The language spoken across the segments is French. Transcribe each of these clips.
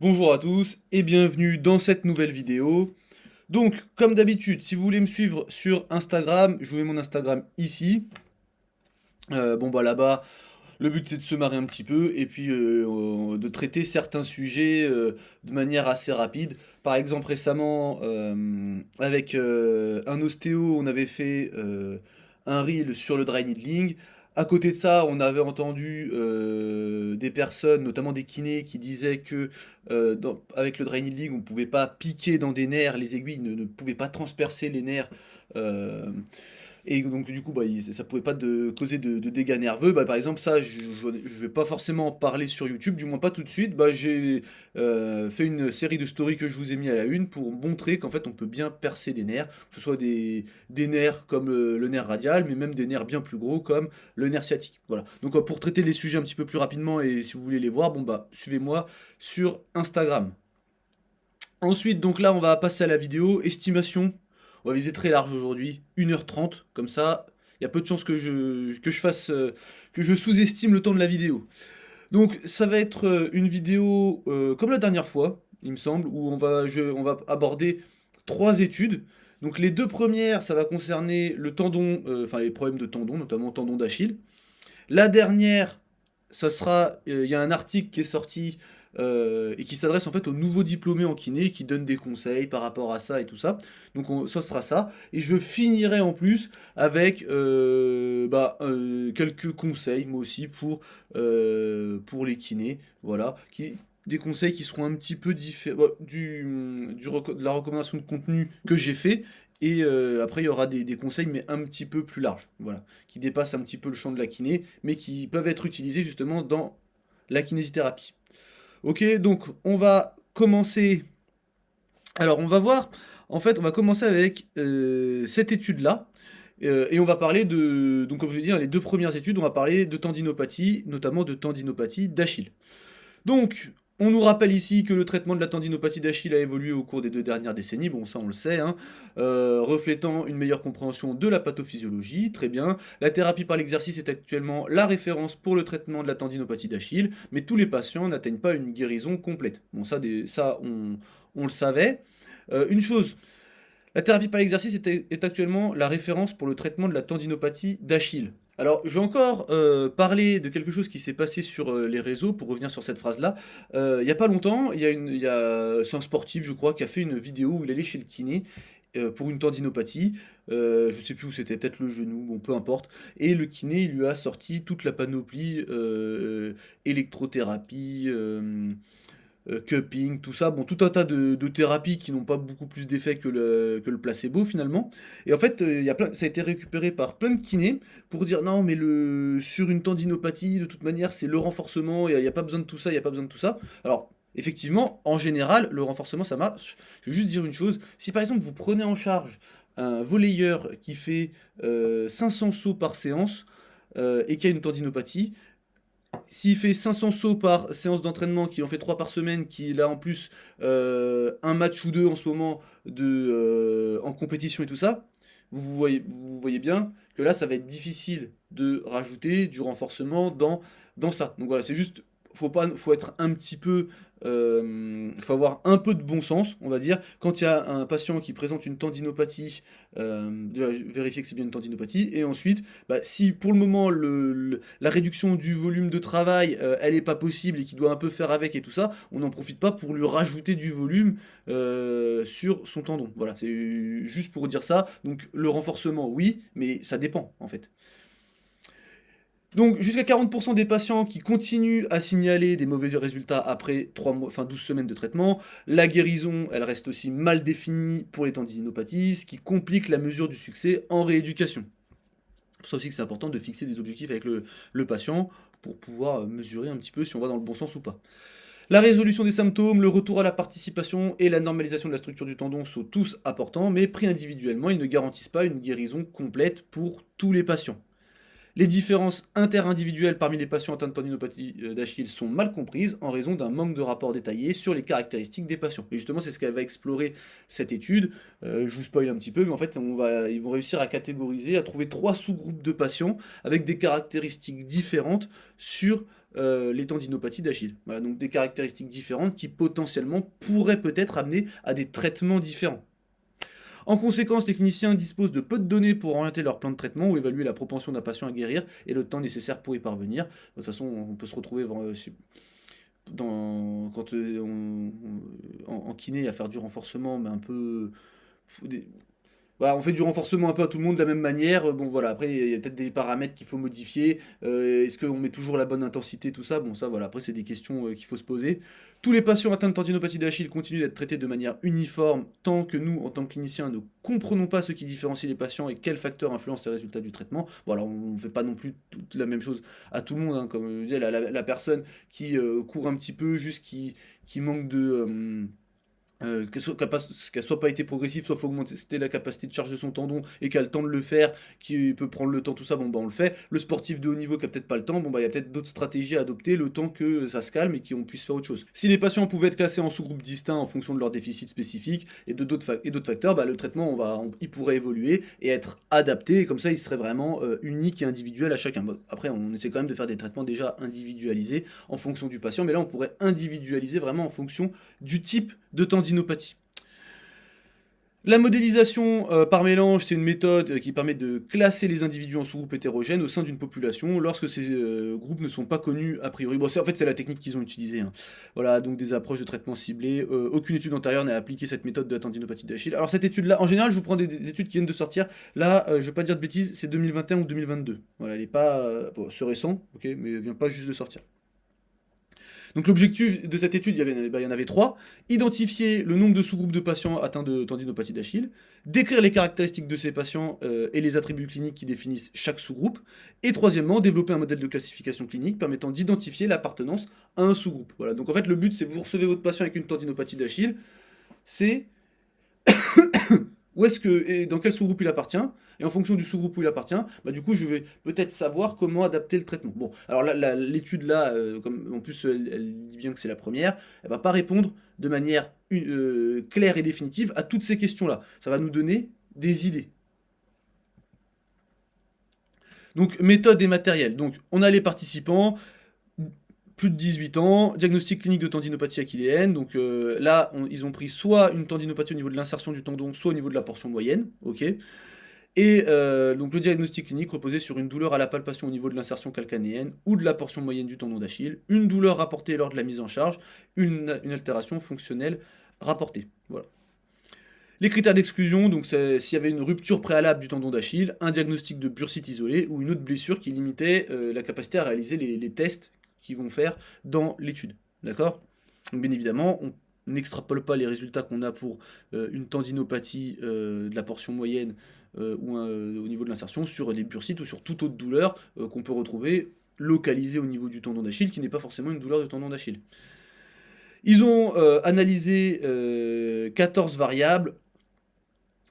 Bonjour à tous et bienvenue dans cette nouvelle vidéo. Donc, comme d'habitude, si vous voulez me suivre sur Instagram, je vous mets mon Instagram ici. Bon bah là-bas, le but c'est de se marrer un petit peu et puis de traiter certains sujets de manière assez rapide. Par exemple, récemment, avec un ostéo, on avait fait un reel sur le dry needling. À côté de ça, on avait entendu des personnes, notamment des kinés, qui disaient que avec le dry needling, on ne pouvait pas piquer dans des nerfs, les aiguilles ne pouvaient pas transpercer les nerfs. euh, et donc du coup, bah, ça pouvait pas causer de dégâts nerveux. Bah, par exemple, ça, je vais pas forcément en parler sur YouTube, du moins pas tout de suite. Bah, j'ai fait une série de stories que je vous ai mis à la une pour montrer qu'en fait, on peut bien percer des nerfs, que ce soit des nerfs comme le nerf radial, mais même des nerfs bien plus gros comme le nerf sciatique. Voilà. Donc pour traiter les sujets un petit peu plus rapidement et si vous voulez les voir, bon bah suivez-moi sur Instagram. Ensuite, donc là, on va passer à la vidéo. Estimation. On va viser très large aujourd'hui. 1h30. Comme ça, il y a peu de chances que je fasse. Que je sous-estime le temps de la vidéo. Donc, ça va être une vidéo comme la dernière fois, il me semble, où on va aborder trois études. Donc, les deux premières, ça va concerner le tendon, enfin les problèmes de tendon, notamment tendon d'Achille. La dernière, ça sera, il y a un article qui est sorti et qui s'adresse en fait aux nouveaux diplômés en kiné, qui donne des conseils par rapport à ça et tout ça. Donc ça sera ça. Et je finirai en plus avec quelques conseils moi aussi pour les kinés, voilà, des conseils qui seront un petit peu différents de la recommandation de contenu que j'ai fait. Et après, il y aura des conseils, mais un petit peu plus larges, voilà, qui dépassent un petit peu le champ de la kiné, mais qui peuvent être utilisés justement dans la kinésithérapie. Ok, donc on va commencer. Alors, on va voir. En fait, on va commencer avec cette étude-là. Et on va parler de. Donc, comme je vais dire, les deux premières études, on va parler de tendinopathie, notamment de tendinopathie d'Achille. Donc, on nous rappelle ici que le traitement de la tendinopathie d'Achille a évolué au cours des 2 dernières décennies, bon ça on le sait, hein, reflétant une meilleure compréhension de la pathophysiologie, très bien. La thérapie par l'exercice est actuellement la référence pour le traitement de la tendinopathie d'Achille, mais tous les patients n'atteignent pas une guérison complète. Bon on le savait. Une chose, la thérapie par l'exercice est actuellement la référence pour le traitement de la tendinopathie d'Achille. Alors, je vais encore parler de quelque chose qui s'est passé sur les réseaux, pour revenir sur cette phrase-là. Il n'y a pas longtemps, c'est un sportif, je crois, qui a fait une vidéo où il allait chez le kiné pour une tendinopathie. Je sais plus où c'était, peut-être le genou, bon, peu importe. Et le kiné, il lui a sorti toute la panoplie électrothérapie, cupping, tout ça, bon, tout un tas de thérapies qui n'ont pas beaucoup plus d'effet que le placebo finalement. Et en fait, ça a été récupéré par plein de kinés pour dire non, mais sur une tendinopathie, de toute manière, c'est le renforcement, il y a pas besoin de tout ça, il n'y a pas besoin de tout ça. Alors, effectivement, en général, le renforcement, ça marche. Je vais juste dire une chose, si par exemple vous prenez en charge un volleyeur qui fait 500 sauts par séance et qui a une tendinopathie, s'il fait 500 sauts par séance d'entraînement, qu'il en fait 3 par semaine, qu'il a en plus un match ou deux en ce moment en compétition et tout ça, vous voyez bien que là, ça va être difficile de rajouter du renforcement dans ça. Donc voilà, c'est juste, faut être un petit peu, faut avoir un peu de bon sens, on va dire. Quand il y a un patient qui présente une tendinopathie, déjà vérifier que c'est bien une tendinopathie, et ensuite, bah, si pour le moment la réduction du volume de travail, elle est pas possible et qu'il doit un peu faire avec et tout ça, on n'en profite pas pour lui rajouter du volume sur son tendon. Voilà, c'est juste pour dire ça. Donc le renforcement, oui, mais ça dépend en fait. Donc jusqu'à 40% des patients qui continuent à signaler des mauvais résultats après 3 mois, enfin 12 semaines de traitement. La guérison, elle reste aussi mal définie pour les tendinopathies, ce qui complique la mesure du succès en rééducation. C'est pour ça aussi que c'est important de fixer des objectifs avec le patient pour pouvoir mesurer un petit peu si on va dans le bon sens ou pas. La résolution des symptômes, le retour à la participation et la normalisation de la structure du tendon sont tous importants, mais pris individuellement, ils ne garantissent pas une guérison complète pour tous les patients. Les différences interindividuelles parmi les patients atteints de tendinopathie d'Achille sont mal comprises en raison d'un manque de rapport détaillé sur les caractéristiques des patients. Et justement, c'est ce qu'elle va explorer cette étude. Je vous spoil un petit peu, mais en fait, ils vont réussir à catégoriser, à trouver 3 sous-groupes de patients avec des caractéristiques différentes sur les tendinopathies d'Achille. Voilà, donc des caractéristiques différentes qui potentiellement pourraient peut-être amener à des traitements différents. En conséquence, les cliniciens disposent de peu de données pour orienter leur plan de traitement ou évaluer la propension d'un patient à guérir et le temps nécessaire pour y parvenir. De toute façon, on peut se retrouver quand en kiné à faire du renforcement, mais un peu... Voilà, on fait du renforcement un peu à tout le monde de la même manière. Bon voilà, après il y a peut-être des paramètres qu'il faut modifier. Est-ce qu'on met toujours la bonne intensité, tout ça? Bon ça voilà, après c'est des questions qu'il faut se poser. Tous les patients atteints de tendinopathie d'Achille continuent d'être traités de manière uniforme tant que nous, en tant que cliniciens, ne comprenons pas ce qui différencie les patients et quels facteurs influencent les résultats du traitement. Bon alors on ne fait pas non plus toute la même chose à tout le monde, hein, comme je disais, la personne qui court un petit peu, juste qui manque de... qu'elle soit pas été progressive, soit faut augmenter la capacité de charge de son tendon et qu'elle a le temps de le faire, qui peut prendre le temps, tout ça, bon bah on le fait. Le sportif de haut niveau qui a peut-être pas le temps, bon bah il y a peut-être d'autres stratégies à adopter le temps que ça se calme et qu'on puisse faire autre chose. Si les patients pouvaient être classés en sous-groupes distincts en fonction de leurs déficits spécifiques et d'autres facteurs, bah, le traitement il pourrait évoluer et être adapté, et comme ça il serait vraiment unique et individuel à chacun. Bon, après on essaie quand même de faire des traitements déjà individualisés en fonction du patient, mais là on pourrait individualiser vraiment en fonction du type de tendinopathie. La modélisation par mélange, c'est une méthode qui permet de classer les individus en sous-groupes hétérogènes au sein d'une population lorsque ces groupes ne sont pas connus a priori. Bon, en fait, c'est la technique qu'ils ont utilisée, hein. Voilà, donc des approches de traitement ciblées. Aucune étude antérieure n'a appliqué cette méthode de la tendinopathie d'Achille. Alors, cette étude-là, en général, je vous prends des études qui viennent de sortir. Là, je vais pas dire de bêtises, c'est 2021 ou 2022. Voilà, elle est pas. Bon, c'est récent, ok, mais elle vient pas juste de sortir. Donc l'objectif de cette étude, il y en avait 3. Identifier le nombre de sous-groupes de patients atteints de tendinopathie d'Achille, décrire les caractéristiques de ces patients et les attributs cliniques qui définissent chaque sous-groupe, et troisièmement, développer un modèle de classification clinique permettant d'identifier l'appartenance à un sous-groupe. Voilà, donc en fait le but c'est vous recevez votre patient avec une tendinopathie d'Achille, c'est où est-ce que et dans quel sous-groupe il appartient, et en fonction du sous-groupe où il appartient, bah du coup je vais peut-être savoir comment adapter le traitement. Bon, alors l'étude là, comme en plus elle dit bien que c'est la première, elle va pas répondre de manière claire et définitive à toutes ces questions-là. Ça va nous donner des idées. Donc méthode et matériel. Donc on a les participants, plus de 18 ans, diagnostic clinique de tendinopathie achilléenne. Donc là, ils ont pris soit une tendinopathie au niveau de l'insertion du tendon, soit au niveau de la portion moyenne. Ok. Et donc le diagnostic clinique reposait sur une douleur à la palpation au niveau de l'insertion calcanéenne ou de la portion moyenne du tendon d'Achille, une douleur rapportée lors de la mise en charge, une altération fonctionnelle rapportée. Voilà. Les critères d'exclusion, donc s'il y avait une rupture préalable du tendon d'Achille, un diagnostic de bursite isolée ou une autre blessure qui limitait la capacité à réaliser les tests qu'ils vont faire dans l'étude. D'accord? Donc bien évidemment, on n'extrapole pas les résultats qu'on a pour une tendinopathie de la portion moyenne ou au niveau de l'insertion sur les bursites ou sur toute autre douleur qu'on peut retrouver localisée au niveau du tendon d'Achille, qui n'est pas forcément une douleur de tendon d'Achille. Ils ont analysé 14 variables.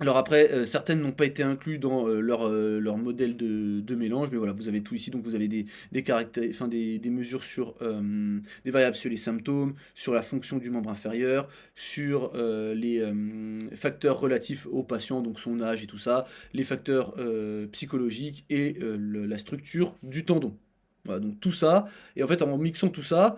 Alors après, certaines n'ont pas été incluses dans leur modèle de mélange, mais voilà, vous avez tout ici, donc vous avez des mesures sur des variables sur les symptômes, sur la fonction du membre inférieur, sur les facteurs relatifs au patient, donc son âge et tout ça, les facteurs psychologiques et la structure du tendon. Voilà, donc tout ça, et en fait en mixant tout ça,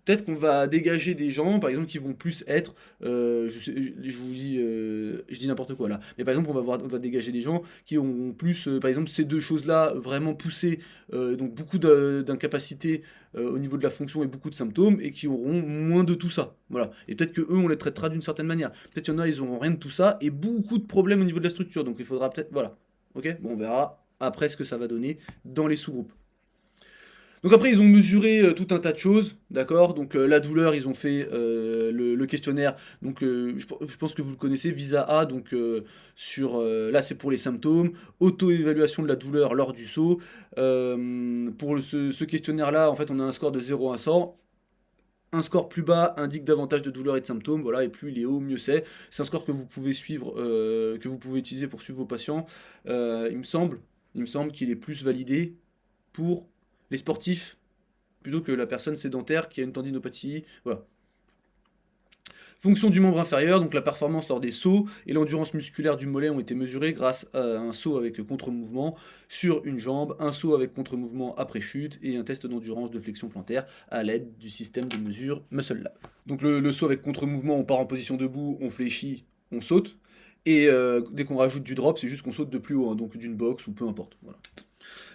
peut-être qu'on va dégager des gens, par exemple, qui vont plus être, je vous dis, je dis n'importe quoi là, mais par exemple, on va dégager des gens qui ont plus, par exemple, ces deux choses-là vraiment poussées, donc beaucoup d'incapacités au niveau de la fonction et beaucoup de symptômes, et qui auront moins de tout ça. Voilà. Et peut-être que eux, on les traitera d'une certaine manière. Peut-être qu'il y en a, ils auront rien de tout ça, et beaucoup de problèmes au niveau de la structure. Donc il faudra peut-être, voilà. Ok. Bon, on verra après ce que ça va donner dans les sous-groupes. Donc après, ils ont mesuré tout un tas de choses, d'accord? Donc la douleur, ils ont fait le questionnaire, donc je pense que vous le connaissez, VISA-A, donc là c'est pour les symptômes, auto-évaluation de la douleur lors du saut. Pour ce questionnaire-là, en fait, on a un score de 0 à 100. Un score plus bas indique davantage de douleurs et de symptômes, voilà, et plus il est haut, mieux c'est. C'est un score que vous pouvez suivre, que vous pouvez utiliser pour suivre vos patients. Il me semble qu'il est plus validé. pour les sportifs plutôt que la personne sédentaire qui a une tendinopathie. Voilà. Fonction du membre inférieur, donc la performance lors des sauts et l'endurance musculaire du mollet ont été mesurés grâce à un saut avec contre-mouvement sur une jambe, un saut avec contre-mouvement après chute et un test d'endurance de flexion plantaire à l'aide du système de mesure Muscle Lab. Donc le saut avec contre-mouvement, on part en position debout, on fléchit, on saute. Et dès qu'on rajoute du drop, c'est juste qu'on saute de plus haut, hein, donc d'une box ou peu importe. Voilà.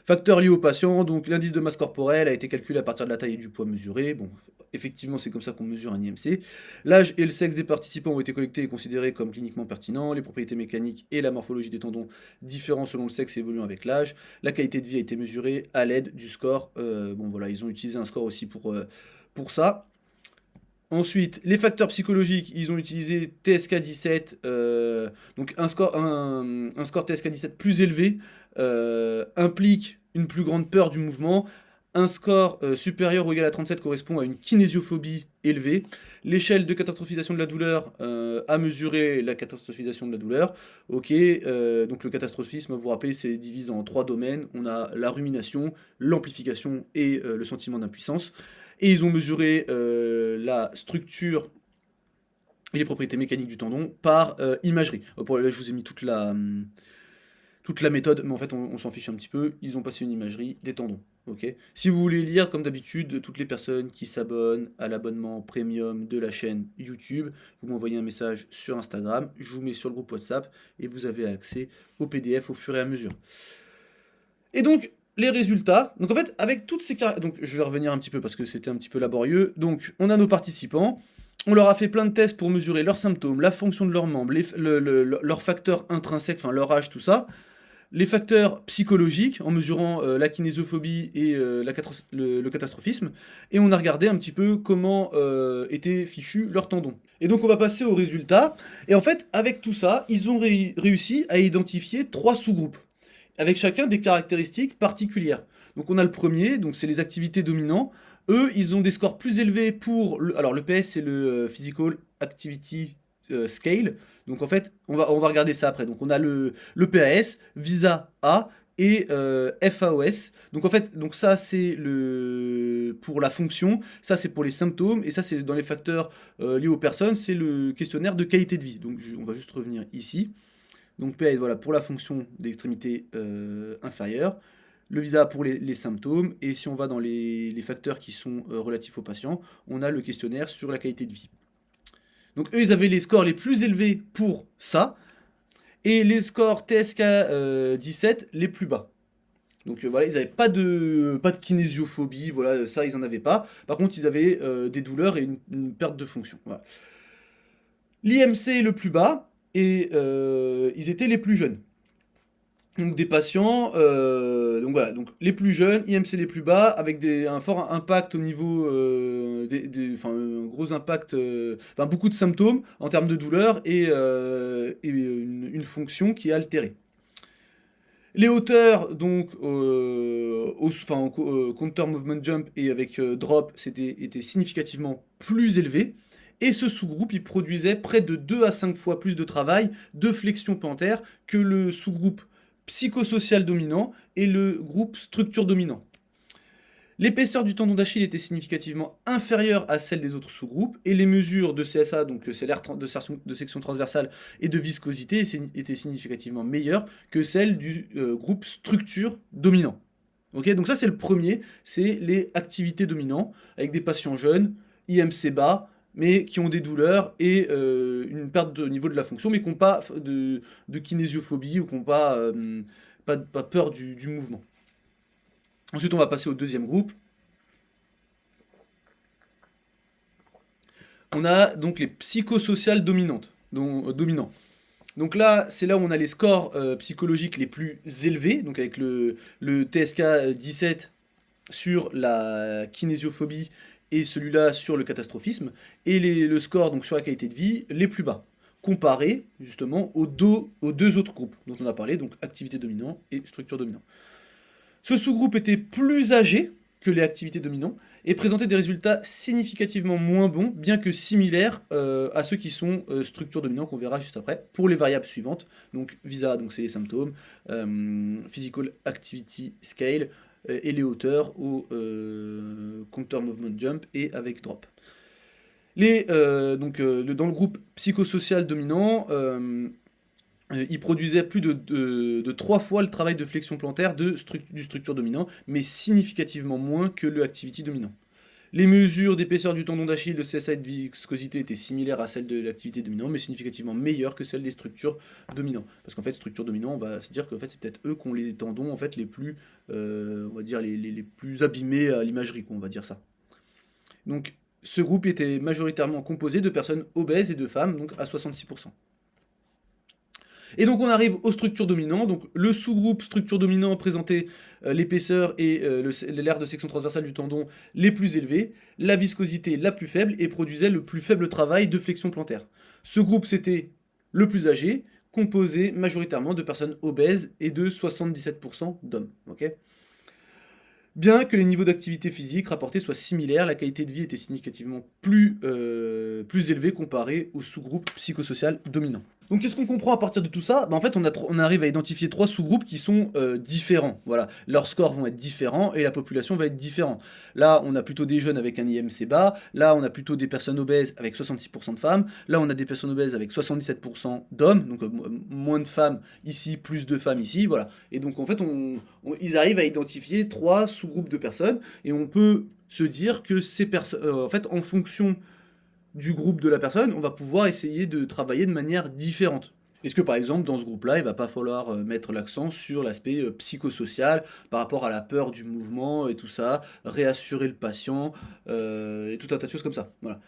Facteurs liés au patient, donc l'indice de masse corporelle a été calculé à partir de la taille et du poids mesuré. Bon, effectivement, c'est comme ça qu'on mesure un IMC. L'âge et le sexe des participants ont été collectés et considérés comme cliniquement pertinents. Les propriétés mécaniques et la morphologie des tendons différents selon le sexe et évoluant avec l'âge. La qualité de vie a été mesurée à l'aide du score. Bon, voilà, ils ont utilisé un score aussi pour ça. Ensuite, les facteurs psychologiques, ils ont utilisé TSK17, donc un score TSK17 plus élevé implique une plus grande peur du mouvement. Un score supérieur ou égal à 37 correspond à une kinésiophobie élevée. L'échelle de catastrophisation de la douleur a mesuré la catastrophisation de la douleur. Ok, donc le catastrophisme, vous vous rappelez, c'est divisé en 3 domaines. On a la rumination, l'amplification et le sentiment d'impuissance. Et ils ont mesuré la structure et les propriétés mécaniques du tendon par imagerie. Là, je vous ai mis toute la méthode, mais en fait, on s'en fiche un petit peu. Ils ont passé une imagerie des tendons. Okay. Si vous voulez lire, comme d'habitude, toutes les personnes qui s'abonnent à l'abonnement premium de la chaîne YouTube, vous m'envoyez un message sur Instagram, je vous mets sur le groupe WhatsApp et vous avez accès au PDF au fur et à mesure. Et donc, les résultats, donc en fait, avec toutes ces donc je vais revenir un petit peu parce que c'était un petit peu laborieux. Donc, on a nos participants, on leur a fait plein de tests pour mesurer leurs symptômes, la fonction de leurs membres, leurs facteurs intrinsèques, enfin leur âge, tout ça. Les facteurs psychologiques, en mesurant la kinésiophobie et le catastrophisme, et on a regardé un petit peu comment étaient fichus leurs tendons. Et donc on va passer aux résultats, et en fait, avec tout ça, ils ont réussi à identifier 3 sous-groupes, avec chacun des caractéristiques particulières. Donc on a le premier, donc c'est les activités dominants. Eux, ils ont des scores plus élevés pour... Alors le PS, c'est le Physical Activity Scale. Donc en fait, on va regarder ça après. Donc on a le PAS, VISA A et FAOS. Donc en fait, donc ça c'est pour la fonction, ça c'est pour les symptômes, et ça c'est dans les facteurs liés aux personnes, c'est le questionnaire de qualité de vie. Donc on va juste revenir ici. Donc PAS, voilà, pour la fonction d'extrémité inférieure. Le VISA pour les symptômes, et si on va dans les facteurs qui sont relatifs aux patients, on a le questionnaire sur la qualité de vie. Donc eux, ils avaient les scores les plus élevés pour ça, et les scores TSK 17 les plus bas. Donc voilà, ils n'avaient pas de kinésiophobie, voilà, ça ils en avaient pas. Par contre, ils avaient des douleurs et une perte de fonction. Voilà. L'IMC le plus bas, et ils étaient les plus jeunes. Donc des patients, donc voilà, donc les plus jeunes, IMC les plus bas, avec un fort impact au niveau, enfin un gros impact, enfin beaucoup de symptômes en termes de douleur et une fonction qui est altérée. Les hauteurs, donc, counter movement jump et avec drop, étaient significativement plus élevés. Et ce sous-groupe, il produisait près de 2 à 5 fois plus de travail de flexion plantaire que le sous-groupe psychosocial dominant et le groupe structure dominant. L'épaisseur du tendon d'Achille était significativement inférieure à celle des autres sous-groupes, et les mesures de CSA, donc c'est l'air de section transversale et de viscosité, étaient significativement meilleures que celles du groupe structure dominant. Ok, donc ça c'est le premier, c'est les activités dominants, avec des patients jeunes, IMC bas, mais qui ont des douleurs et une perte de niveau de la fonction, mais qui n'ont pas de kinésiophobie ou qui n'ont pas peur du mouvement. Ensuite, on va passer au deuxième groupe. On a donc les psychosociales dominantes, dominants. Donc là, c'est là où on a les scores psychologiques les plus élevés, donc avec le TSK 17 sur la kinésiophobie et celui-là sur le catastrophisme, et le score donc sur la qualité de vie les plus bas, comparé justement aux deux autres groupes dont on a parlé, donc activité dominante et structure dominante. Ce sous-groupe était plus âgé que les activités dominantes et présentait des résultats significativement moins bons, bien que similaires à ceux qui sont structure dominante, qu'on verra juste après, pour les variables suivantes. Donc VISA, donc c'est les symptômes, Physical Activity Scale, et les hauteurs au counter movement jump et avec drop. Dans le groupe psychosocial dominant, il produisait plus de 3 fois le travail de flexion plantaire du structure dominant, mais significativement moins que le activity dominant. Les mesures d'épaisseur du tendon d'Achille, de CSA et de viscosité étaient similaires à celles de l'activité dominante, mais significativement meilleures que celles des structures dominantes. Parce qu'en fait, structures dominantes, on va se dire que c'est peut-être eux qui ont les tendons en fait, les plus, on va dire, les plus abîmés à l'imagerie, on va dire ça. Donc, ce groupe était majoritairement composé de personnes obèses et de femmes, donc à 66%. Et donc on arrive aux structures dominantes. Donc le sous-groupe structure dominant présentait l'épaisseur et l'aire de section transversale du tendon les plus élevés, la viscosité la plus faible et produisait le plus faible travail de flexion plantaire. Ce groupe c'était le plus âgé, composé majoritairement de personnes obèses et de 77% d'hommes. Okay. Bien que les niveaux d'activité physique rapportés soient similaires, la qualité de vie était significativement plus élevée comparée au sous-groupe psychosocial dominant. Donc qu'est-ce qu'on comprend à partir de tout ça? En fait, on arrive à identifier 3 sous-groupes qui sont différents. Voilà, leurs scores vont être différents et la population va être différente. Là, on a plutôt des jeunes avec un IMC bas. Là, on a plutôt des personnes obèses avec 66% de femmes. Là, on a des personnes obèses avec 77% d'hommes. Donc moins de femmes ici, plus de femmes ici. Voilà. Et donc en fait, ils arrivent à identifier 3 sous-groupes de personnes et on peut se dire que ces personnes, en fait, en fonction du groupe de la personne, on va pouvoir essayer de travailler de manière différente. Est-ce que par exemple dans ce groupe-là, il va pas falloir mettre l'accent sur l'aspect psychosocial par rapport à la peur du mouvement et tout ça, réassurer le patient et tout un tas de choses comme ça. Voilà.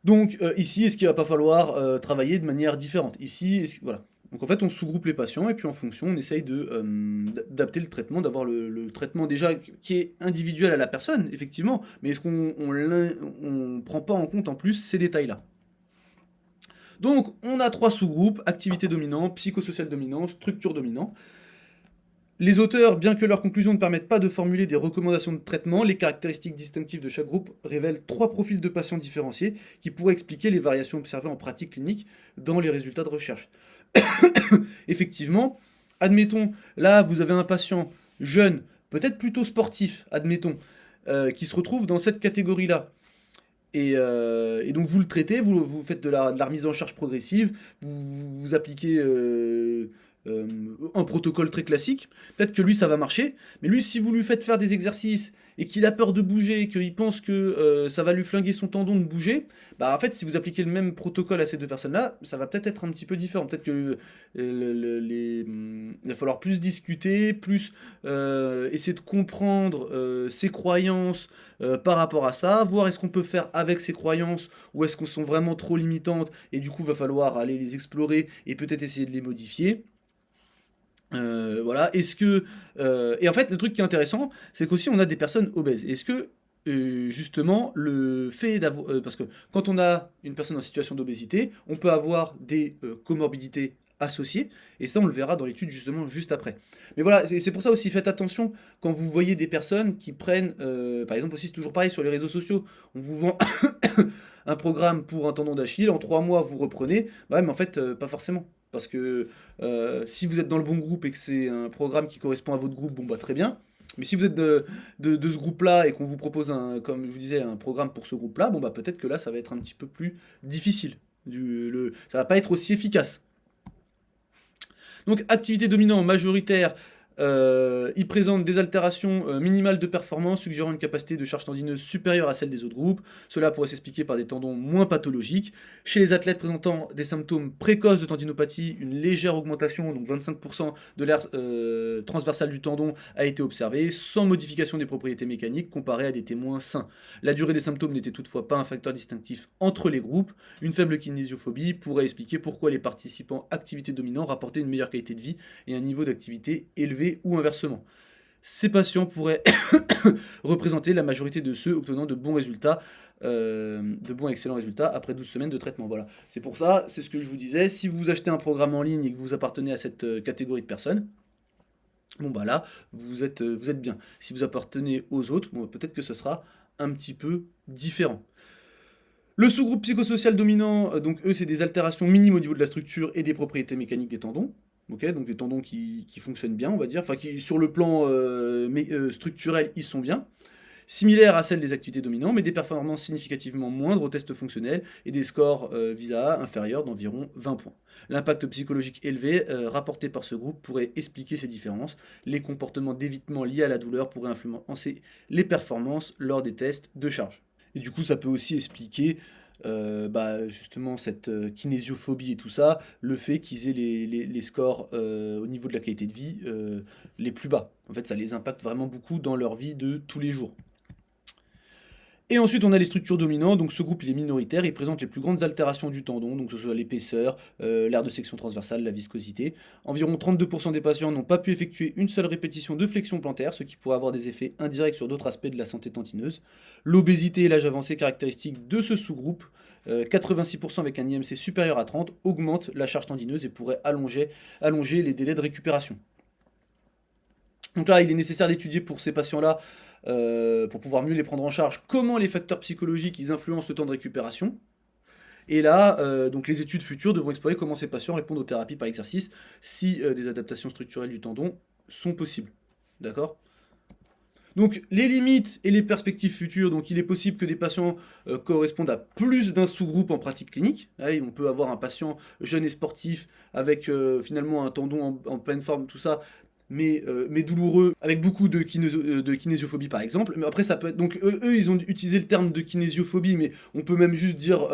Donc ici, est-ce qu'il va pas falloir travailler de manière différente? Ici, voilà. Donc en fait, on sous-groupe les patients et puis en fonction, on essaye d'adapter le traitement, d'avoir le traitement déjà qui est individuel à la personne, effectivement, mais est-ce qu'on on prend pas en compte en plus ces détails-là? Donc on a 3 sous-groupes, activité dominante, psychosocial dominant, structure dominant. Les auteurs, bien que leurs conclusions ne permettent pas de formuler des recommandations de traitement, les caractéristiques distinctives de chaque groupe révèlent 3 profils de patients différenciés qui pourraient expliquer les variations observées en pratique clinique dans les résultats de recherche. Effectivement, admettons, là vous avez un patient jeune, peut-être plutôt sportif, admettons, qui se retrouve dans cette catégorie-là. Et donc vous le traitez, vous faites de la remise en charge progressive, vous appliquez un protocole très classique, peut-être que lui ça va marcher, mais lui si vous lui faites faire des exercices et qu'il a peur de bouger, qu'il pense que ça va lui flinguer son tendon de bouger, bah en fait si vous appliquez le même protocole à ces deux personnes-là, ça va peut-être être un petit peu différent, peut-être que il va falloir plus discuter, plus essayer de comprendre ses croyances par rapport à ça, voir est-ce qu'on peut faire avec ces croyances ou est-ce qu'elles sont vraiment trop limitantes et du coup va falloir aller les explorer et peut-être essayer de les modifier. Voilà, est-ce que... et en fait, le truc qui est intéressant, c'est qu'aussi on a des personnes obèses. Est-ce que, justement, le fait d'avoir... parce que quand on a une personne en situation d'obésité, on peut avoir des comorbidités associées, et ça on le verra dans l'étude justement juste après. Mais voilà, c'est pour ça aussi, faites attention quand vous voyez des personnes qui prennent, par exemple aussi, c'est toujours pareil sur les réseaux sociaux, on vous vend un programme pour un tendon d'Achille, en 3 mois vous reprenez, bah, mais en fait, pas forcément. Parce que si vous êtes dans le bon groupe et que c'est un programme qui correspond à votre groupe, bon bah très bien. Mais si vous êtes de ce groupe-là et qu'on vous propose comme je vous disais, un programme pour ce groupe-là, bon bah peut-être que là ça va être un petit peu plus difficile. Ça va pas être aussi efficace. Donc activité dominante majoritaire, il présente des altérations minimales de performance suggérant une capacité de charge tendineuse supérieure à celle des autres groupes. Cela pourrait s'expliquer par des tendons moins pathologiques. Chez les athlètes présentant des symptômes précoces de tendinopathie, une légère augmentation, donc 25% de l'aire transversale du tendon a été observée, sans modification des propriétés mécaniques comparée à des témoins sains. La durée des symptômes n'était toutefois pas un facteur distinctif entre les groupes. Une faible kinésiophobie pourrait expliquer pourquoi les participants activité dominante rapportaient une meilleure qualité de vie et un niveau d'activité élevé ou inversement. Ces patients pourraient représenter la majorité de ceux obtenant de bons résultats, de bons et excellents résultats après 12 semaines de traitement. Voilà. C'est pour ça, c'est ce que je vous disais, si vous achetez un programme en ligne et que vous appartenez à cette catégorie de personnes, bon bah là, vous êtes bien. Si vous appartenez aux autres, bon, peut-être que ce sera un petit peu différent. Le sous-groupe psychosocial dominant, donc eux, c'est des altérations minimes au niveau de la structure et des propriétés mécaniques des tendons. ok, donc des tendons qui fonctionnent bien, on va dire, enfin qui sur le plan structurel, ils sont bien, similaires à celles des activités dominantes, mais des performances significativement moindres aux tests fonctionnels et des scores VISA inférieurs d'environ 20 points. L'impact psychologique élevé rapporté par ce groupe pourrait expliquer ces différences. Les comportements d'évitement liés à la douleur pourraient influencer les performances lors des tests de charge. Et du coup, ça peut aussi expliquer justement cette kinésiophobie et tout ça, le fait qu'ils aient les scores au niveau de la qualité de vie les plus bas. En fait, ça les impacte vraiment beaucoup dans leur vie de tous les jours. Et ensuite, on a les structures dominantes, donc ce groupe il est minoritaire, il présente les plus grandes altérations du tendon, donc que ce soit l'épaisseur, l'aire de section transversale, la viscosité. Environ 32% des patients n'ont pas pu effectuer une seule répétition de flexion plantaire, ce qui pourrait avoir des effets indirects sur d'autres aspects de la santé tendineuse. L'obésité et l'âge avancé caractéristiques de ce sous-groupe, 86% avec un IMC supérieur à 30, augmentent la charge tendineuse et pourraient allonger les délais de récupération. Donc là, il est nécessaire d'étudier pour ces patients-là, pour pouvoir mieux les prendre en charge, comment les facteurs psychologiques ils influencent le temps de récupération. Et là, donc les études futures devront explorer comment ces patients répondent aux thérapies par exercice, si des adaptations structurelles du tendon sont possibles. D'accord ? Donc les limites et les perspectives futures, donc il est possible que des patients correspondent à plus d'un sous-groupe en pratique clinique. Ouais, on peut avoir un patient jeune et sportif avec finalement un tendon en pleine forme, tout ça, mais douloureux, avec beaucoup de kinésiophobie par exemple. Mais après, ça peut être. Donc, eux, ils ont utilisé le terme de kinésiophobie, mais on peut même juste dire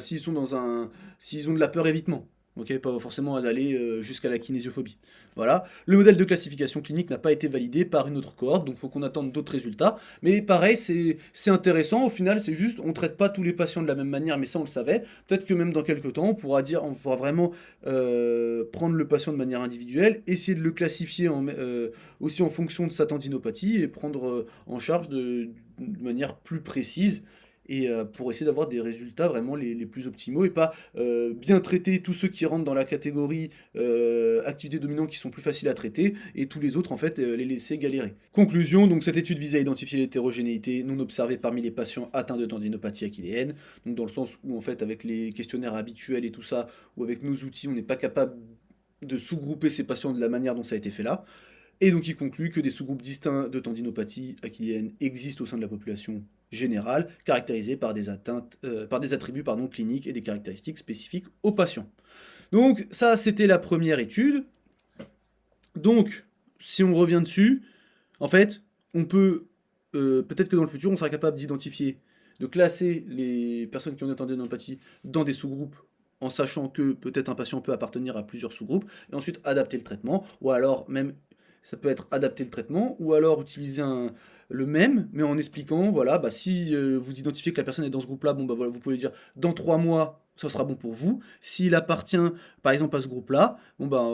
s'ils sont dans un. S'ils ont de la peur évitement. Ok, pas forcément d'aller jusqu'à la kinésiophobie. Voilà. Le modèle de classification clinique n'a pas été validé par une autre cohorte, donc il faut qu'on attende d'autres résultats. Mais pareil, c'est intéressant. Au final, c'est juste, on ne traite pas tous les patients de la même manière, mais ça, on le savait. Peut-être que même dans quelques temps, on pourra vraiment prendre le patient de manière individuelle, essayer de le classifier aussi en fonction de sa tendinopathie et prendre en charge de manière plus précise et pour essayer d'avoir des résultats vraiment les plus optimaux et pas bien traiter tous ceux qui rentrent dans la catégorie activité dominante qui sont plus faciles à traiter et tous les autres en fait les laisser galérer. Conclusion, donc cette étude vise à identifier l'hétérogénéité non observée parmi les patients atteints de tendinopathie achilléenne, donc dans le sens où en fait avec les questionnaires habituels et tout ça, ou avec nos outils on n'est pas capable de sous-grouper ces patients de la manière dont ça a été fait là. Et donc il conclut que des sous-groupes distincts de tendinopathie achilléenne existent au sein de la population générale, caractérisés par des attributs cliniques et des caractéristiques spécifiques aux patients. Donc ça, c'était la première étude. Donc, si on revient dessus, en fait, on peut, peut-être que dans le futur, on sera capable d'identifier, de classer les personnes qui ont une tendinopathie dans des sous-groupes en sachant que peut-être un patient peut appartenir à plusieurs sous-groupes, et ensuite adapter le traitement, ou alors même ça peut être adapter le traitement, ou alors utiliser le même, mais en expliquant, voilà, bah, si vous identifiez que la personne est dans ce groupe-là, bon bah voilà, vous pouvez dire dans 3 mois, ça sera bon pour vous. S'il appartient, par exemple, à ce groupe-là, bon bah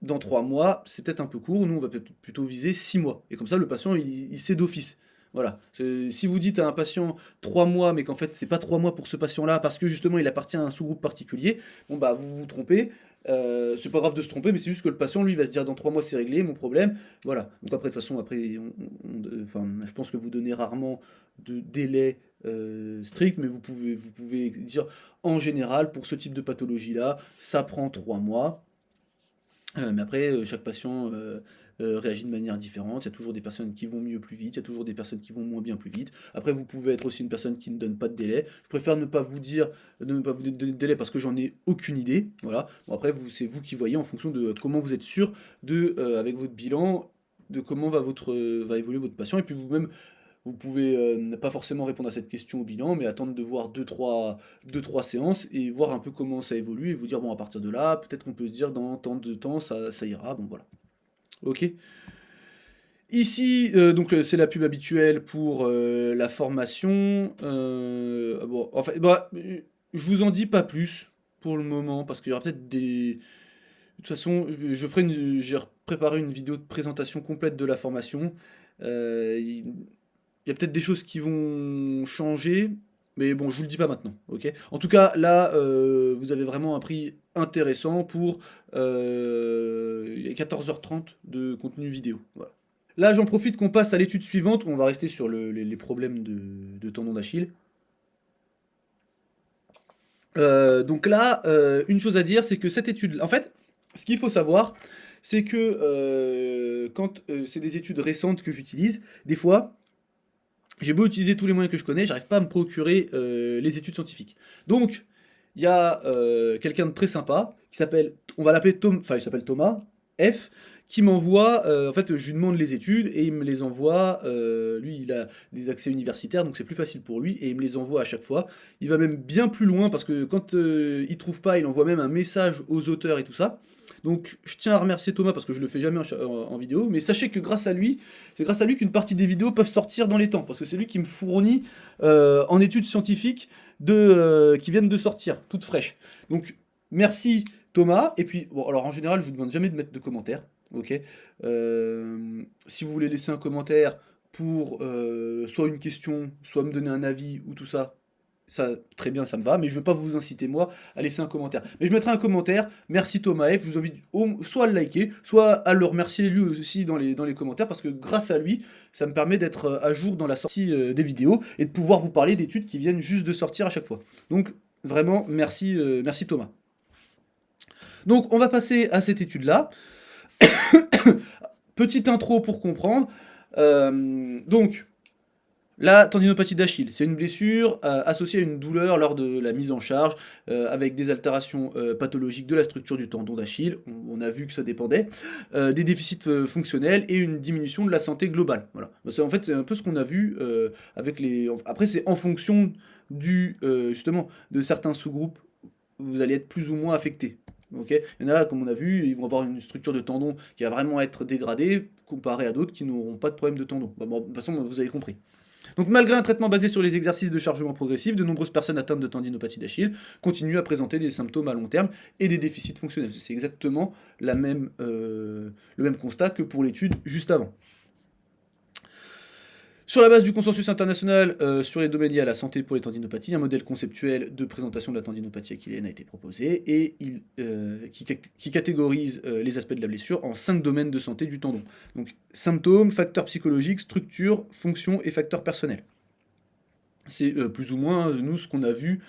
dans 3 mois, c'est peut-être un peu court, nous on va peut-être plutôt viser 6 mois. Et comme ça, le patient, il sait d'office. Voilà. Si vous dites à un patient 3 mois, mais qu'en fait c'est pas 3 mois pour ce patient-là, parce que justement il appartient à un sous-groupe particulier, bon bah vous vous trompez. C'est pas grave de se tromper, mais c'est juste que le patient, lui, va se dire dans 3 mois c'est réglé, mon problème. Voilà. Donc après, de toute façon, après, enfin, je pense que vous donnez rarement de délai strict, mais vous pouvez dire en général, pour ce type de pathologie-là, ça prend 3 mois. Mais après, chaque patient réagit de manière différente. Il y a toujours des personnes qui vont mieux plus vite, il y a toujours des personnes qui vont moins bien plus vite. Après, vous pouvez être aussi une personne qui ne donne pas de délai. Je préfère ne pas vous dire, de ne pas vous donner de délai parce que j'en ai aucune idée. Voilà. Bon, après, c'est vous qui voyez en fonction de comment vous êtes sûr avec votre bilan, de comment va évoluer votre patient. Et puis vous-même, vous pouvez pas forcément répondre à cette question au bilan, mais attendre de voir deux, trois séances et voir un peu comment ça évolue et vous dire, bon, à partir de là, peut-être qu'on peut se dire dans tant de temps, ça ira. Bon, voilà. Ok. Ici, donc c'est la pub habituelle pour la formation. Bon, en fait, bah, je vous en dis pas plus pour le moment parce qu'il y aura peut-être des. De toute façon, j'ai préparé une vidéo de présentation complète de la formation. Il y a peut-être des choses qui vont changer, mais bon, je vous le dis pas maintenant, ok? En tout cas, là, vous avez vraiment un prix intéressant pour il y a 14h30 de contenu vidéo. Voilà. Là, j'en profite qu'on passe à l'étude suivante, où on va rester sur les problèmes de tendon d'Achille. Donc là, une chose à dire, c'est que cette étude, en fait, Ce qu'il faut savoir, c'est que quand c'est des études récentes que j'utilise, des fois, j'ai beau utiliser tous les moyens que je connais, j'arrive pas à me procurer les études scientifiques. Donc, il y a quelqu'un de très sympa qui s'appelle, on va l'appeler Tom, enfin il s'appelle Thomas F, qui m'envoie, en fait, je lui demande les études et il me les envoie. Lui, il a des accès universitaires, donc c'est plus facile pour lui et il me les envoie à chaque fois. Il va même bien plus loin parce que quand il trouve pas, il envoie même un message aux auteurs et tout ça. Donc, je tiens à remercier Thomas parce que je le fais jamais en vidéo, mais sachez que grâce à lui, c'est grâce à lui qu'une partie des vidéos peuvent sortir dans les temps, parce que c'est lui qui me fournit en études scientifiques qui viennent de sortir, toutes fraîches. Donc, merci Thomas, et puis, bon, alors en général, je vous demande jamais de mettre de commentaires, ok. Si vous voulez laisser un commentaire pour soit une question, soit me donner un avis, ou tout ça, très bien, ça me va, mais je veux pas vous inciter, moi, à laisser un commentaire. Mais je mettrai un commentaire, merci Thomas F, je vous invite soit à le liker, soit à le remercier lui aussi dans les commentaires, parce que grâce à lui, ça me permet d'être à jour dans la sortie des vidéos, et de pouvoir vous parler d'études qui viennent juste de sortir à chaque fois. Donc, vraiment, merci, merci Thomas. Donc, on va passer à cette étude-là. Petite intro pour comprendre. Donc, la tendinopathie d'Achille, c'est une blessure associée à une douleur lors de la mise en charge, avec des altérations pathologiques de la structure du tendon d'Achille, on a vu que ça dépendait, des déficits fonctionnels et une diminution de la santé globale. Voilà. En fait, c'est un peu ce qu'on a vu avec les... Après, c'est en fonction justement de certains sous-groupes, vous allez être plus ou moins affecté. Okay, il y en a, comme on a vu, ils vont avoir une structure de tendon qui va vraiment être dégradée, comparée à d'autres qui n'auront pas de problème de tendon. Bon, de toute façon, vous avez compris. Donc malgré un traitement basé sur les exercices de chargement progressif, de nombreuses personnes atteintes de tendinopathie d'Achille continuent à présenter des symptômes à long terme et des déficits fonctionnels. C'est exactement le même constat que pour l'étude juste avant. Sur la base du consensus international sur les domaines liés à la santé pour les tendinopathies, un modèle conceptuel de présentation de la tendinopathie achilléenne a été proposé et qui catégorise les aspects de la blessure en 5 domaines de santé du tendon. Donc symptômes, facteurs psychologiques, structure, fonction et facteurs personnels. C'est plus ou moins nous ce qu'on a vu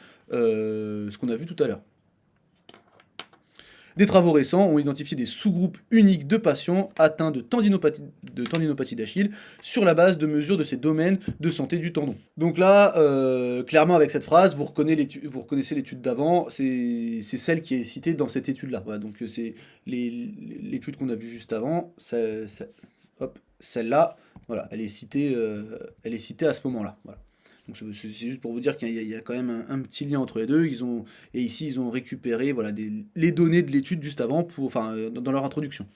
tout à l'heure. Des travaux récents ont identifié des sous-groupes uniques de patients atteints de tendinopathie d'Achille sur la base de mesures de ces domaines de santé du tendon. Donc là, clairement avec cette phrase, vous reconnaissez l'étude d'avant, c'est celle qui est citée dans cette étude-là. Voilà, donc c'est l'étude qu'on a vue juste avant, celle-là, voilà, elle est citée à ce moment-là. Voilà. Donc c'est juste pour vous dire qu'il y a quand même un petit lien entre les deux. Et ici, ils ont récupéré voilà, les données de l'étude juste avant, dans leur introduction.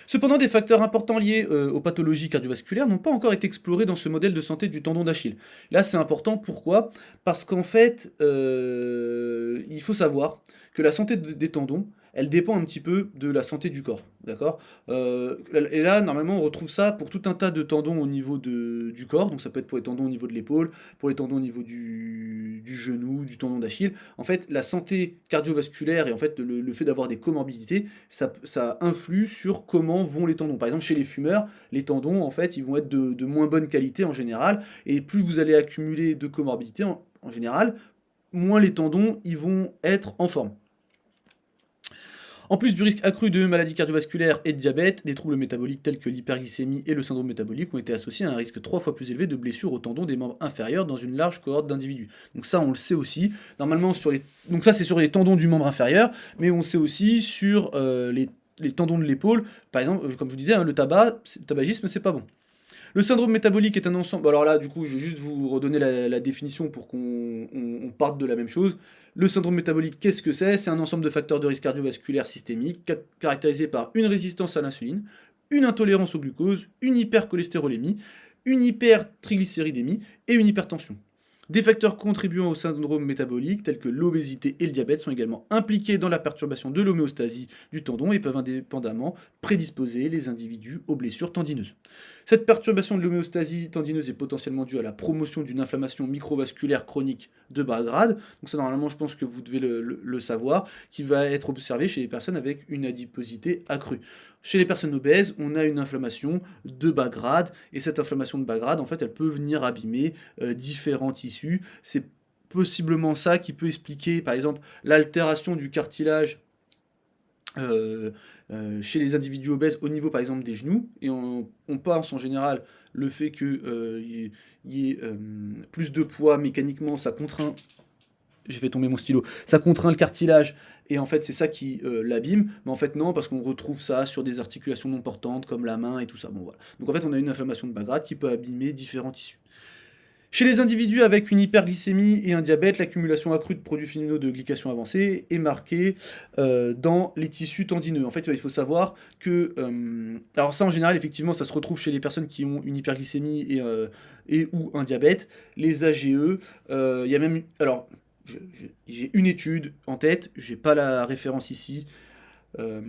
Cependant, des facteurs importants liés aux pathologies cardiovasculaires n'ont pas encore été explorés dans ce modèle de santé du tendon d'Achille. Là, c'est important, pourquoi? Parce qu'en fait, il faut savoir que la santé des tendons, elle dépend un petit peu de la santé du corps, d'accord? Et là, normalement, on retrouve ça pour tout un tas de tendons au niveau du corps, donc ça peut être pour les tendons au niveau de l'épaule, pour les tendons au niveau du genou, du tendon d'Achille. En fait, la santé cardiovasculaire et en fait le fait d'avoir des comorbidités, ça influe sur comment vont les tendons. Par exemple, chez les fumeurs, les tendons, en fait, ils vont être de moins bonne qualité en général, et plus vous allez accumuler de comorbidités en général, moins les tendons ils vont être en forme. En plus du risque accru de maladies cardiovasculaires et de diabète, des troubles métaboliques tels que l'hyperglycémie et le syndrome métabolique ont été associés à un risque 3 fois plus élevé de blessures aux tendons des membres inférieurs dans une large cohorte d'individus. Donc ça, on le sait aussi. Normalement, donc ça, c'est sur les tendons du membre inférieur, mais on sait aussi sur les tendons de l'épaule. Par exemple, comme je vous disais, hein, le tabagisme, c'est pas bon. Le syndrome métabolique est un ensemble... Alors là, du coup, je vais juste vous redonner la définition pour qu'on parte de la même chose. Le syndrome métabolique, qu'est-ce que c'est? C'est un ensemble de facteurs de risque cardiovasculaire systémique caractérisé par une résistance à l'insuline, une intolérance au glucose, une hypercholestérolémie, une hypertriglycéridémie et une hypertension. Des facteurs contribuant au syndrome métabolique, tels que l'obésité et le diabète, sont également impliqués dans la perturbation de l'homéostasie du tendon et peuvent indépendamment prédisposer les individus aux blessures tendineuses. Cette perturbation de l'homéostasie tendineuse est potentiellement due à la promotion d'une inflammation microvasculaire chronique de bas grade, donc ça normalement je pense que vous devez le savoir, qui va être observé chez les personnes avec une adiposité accrue. Chez les personnes obèses, on a une inflammation de bas grade, et cette inflammation de bas grade, en fait, elle peut venir abîmer différents tissus. C'est possiblement ça qui peut expliquer, par exemple, l'altération du cartilage euh, chez les individus obèses au niveau par exemple des genoux, et on pense en général le fait qu'il y ait plus de poids mécaniquement, ça contraint, j'ai fait tomber mon stylo, ça contraint le cartilage, et en fait c'est ça qui l'abîme, mais en fait non, parce qu'on retrouve ça sur des articulations non portantes comme la main et tout ça, bon voilà. Donc en fait on a une inflammation de bas grade qui peut abîmer différents tissus. Chez les individus avec une hyperglycémie et un diabète, l'accumulation accrue de produits finaux de glycation avancée est marquée dans les tissus tendineux. En fait, il faut savoir que... alors ça, en général, effectivement, ça se retrouve chez les personnes qui ont une hyperglycémie et ou un diabète. Les AGE, il y a même... Alors, j'ai une étude en tête, j'ai pas la référence ici, euh,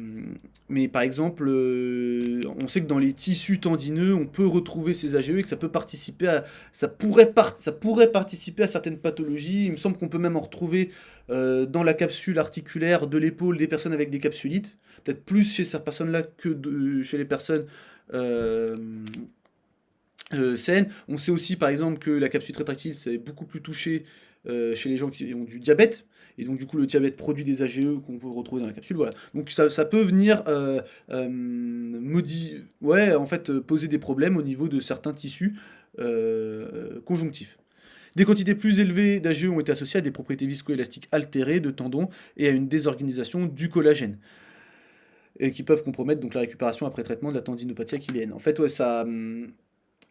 mais par exemple, on sait que dans les tissus tendineux, on peut retrouver ces AGE et que ça peut participer à, ça pourrait participer à certaines pathologies. Il me semble qu'on peut même en retrouver dans la capsule articulaire de l'épaule des personnes avec des capsulites. Peut-être plus chez ces personnes-là que chez les personnes euh, saines. On sait aussi par exemple que la capsule rétractile, c'est beaucoup plus touché chez les gens qui ont du diabète. Et donc du coup le diabète produit des AGE qu'on peut retrouver dans la capsule, voilà. Donc ça peut venir ouais, en fait, poser des problèmes au niveau de certains tissus conjonctifs. Des quantités plus élevées d'AGE ont été associées à des propriétés viscoélastiques altérées de tendons et à une désorganisation du collagène, et qui peuvent compromettre donc la récupération après traitement de la tendinopathie achilléenne. En fait, ouais, ça,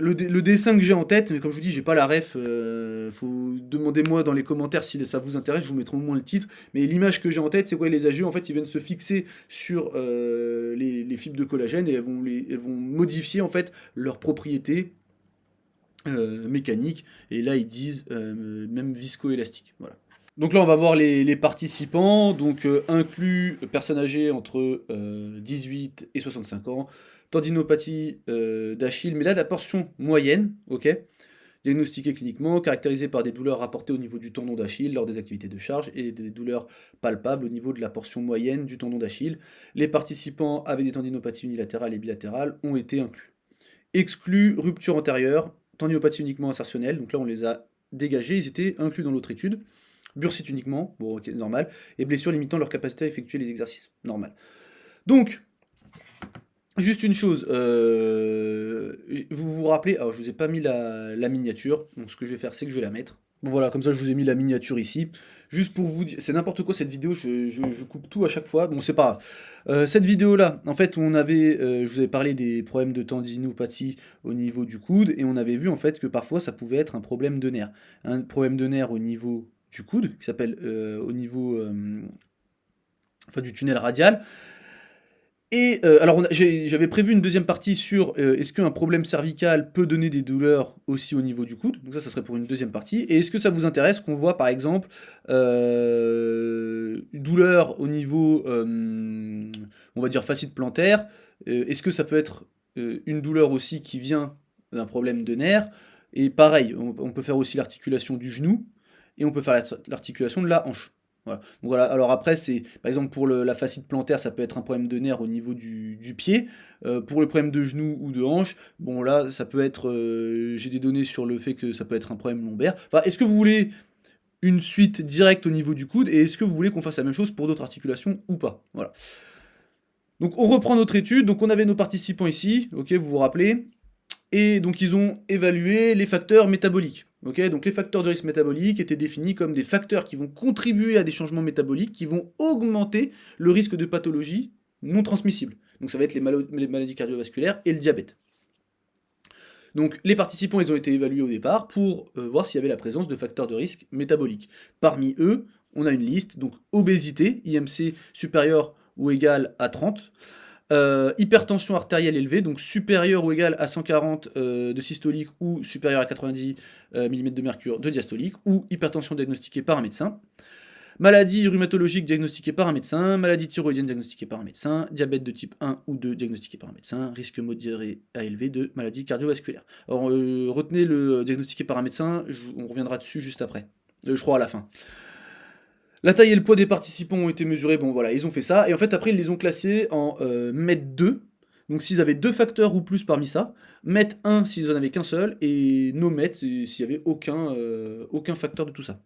le dessin que j'ai en tête, mais comme je vous dis, j'ai pas la ref, faut demander moi dans les commentaires si ça vous intéresse, je vous mettrai au moins le titre. Mais l'image que j'ai en tête, c'est quoi les AGE? En fait, ils viennent se fixer sur les fibres de collagène et elles vont modifier en fait leurs propriétés mécaniques. Et là, ils disent même viscoélastique. Voilà. Donc là, on va voir les participants, donc inclus personnes âgées entre 18 et 65 ans, tendinopathie d'Achille, mais là, la portion moyenne, ok, diagnostiquée cliniquement, caractérisée par des douleurs rapportées au niveau du tendon d'Achille lors des activités de charge et des douleurs palpables au niveau de la portion moyenne du tendon d'Achille. Les participants avec des tendinopathies unilatérales et bilatérales ont été inclus. Exclus rupture antérieure, tendinopathie uniquement insertionnelle, donc là, on les a dégagés, ils étaient inclus dans l'autre étude. Bursite uniquement, bon ok, normal, et blessures limitant leur capacité à effectuer les exercices, normal. Donc, juste une chose, vous vous rappelez, alors je vous ai pas mis la miniature, donc ce que je vais faire c'est que je vais la mettre. Bon voilà, comme ça je vous ai mis la miniature ici. Juste pour vous dire, c'est n'importe quoi cette vidéo, je coupe tout à chaque fois, bon c'est pas grave. Cette vidéo-là, en fait, je vous avais parlé des problèmes de tendinopathie au niveau du coude, et on avait vu en fait que parfois ça pouvait être un problème de nerf. Un problème de nerf au niveau du coude, qui s'appelle au niveau enfin, du tunnel radial. Et alors j'avais prévu une deuxième partie sur est-ce qu'un problème cervical peut donner des douleurs aussi au niveau du coude, donc ça serait pour une deuxième partie. Et est-ce que ça vous intéresse qu'on voit par exemple une douleur au niveau, on va dire facite plantaire, est-ce que ça peut être une douleur aussi qui vient d'un problème de nerf? Et pareil, on peut faire aussi l'articulation du genou, et on peut faire l'articulation de la hanche. Voilà. Donc voilà, alors après, c'est par exemple pour la fascite plantaire, ça peut être un problème de nerf au niveau du pied. Pour le problème de genou ou de hanche, bon là, ça peut être. J'ai des données sur le fait que ça peut être un problème lombaire. Enfin, est-ce que vous voulez une suite directe au niveau du coude et est-ce que vous voulez qu'on fasse la même chose pour d'autres articulations ou pas? Voilà. Donc on reprend notre étude. Donc on avait nos participants ici, ok, vous vous rappelez. Et donc ils ont évalué les facteurs métaboliques. Okay, donc les facteurs de risque métabolique étaient définis comme des facteurs qui vont contribuer à des changements métaboliques, qui vont augmenter le risque de pathologies non transmissibles. Donc ça va être les maladies cardiovasculaires et le diabète. Donc les participants, ils ont été évalués au départ pour voir s'il y avait la présence de facteurs de risque métaboliques. Parmi eux, on a une liste, donc obésité, IMC supérieur ou égal à 30, hypertension artérielle élevée, donc supérieure ou égale à 140 de systolique ou supérieure à 90 mm de mercure de diastolique, ou hypertension diagnostiquée par un médecin. Maladie rhumatologique diagnostiquée par un médecin, maladie thyroïdienne diagnostiquée par un médecin, diabète de type 1 ou 2 diagnostiqué par un médecin, risque modéré à élevé de maladie cardiovasculaire. Alors retenez le diagnostiqué par un médecin, on reviendra dessus juste après, je crois à la fin. La taille et le poids des participants ont été mesurés, bon voilà, ils ont fait ça, et en fait après ils les ont classés en mètre 2, donc s'ils avaient deux facteurs ou plus parmi ça, mètre 1 s'ils en avaient qu'un seul, et no mètre s'il n'y avait aucun facteur de tout ça.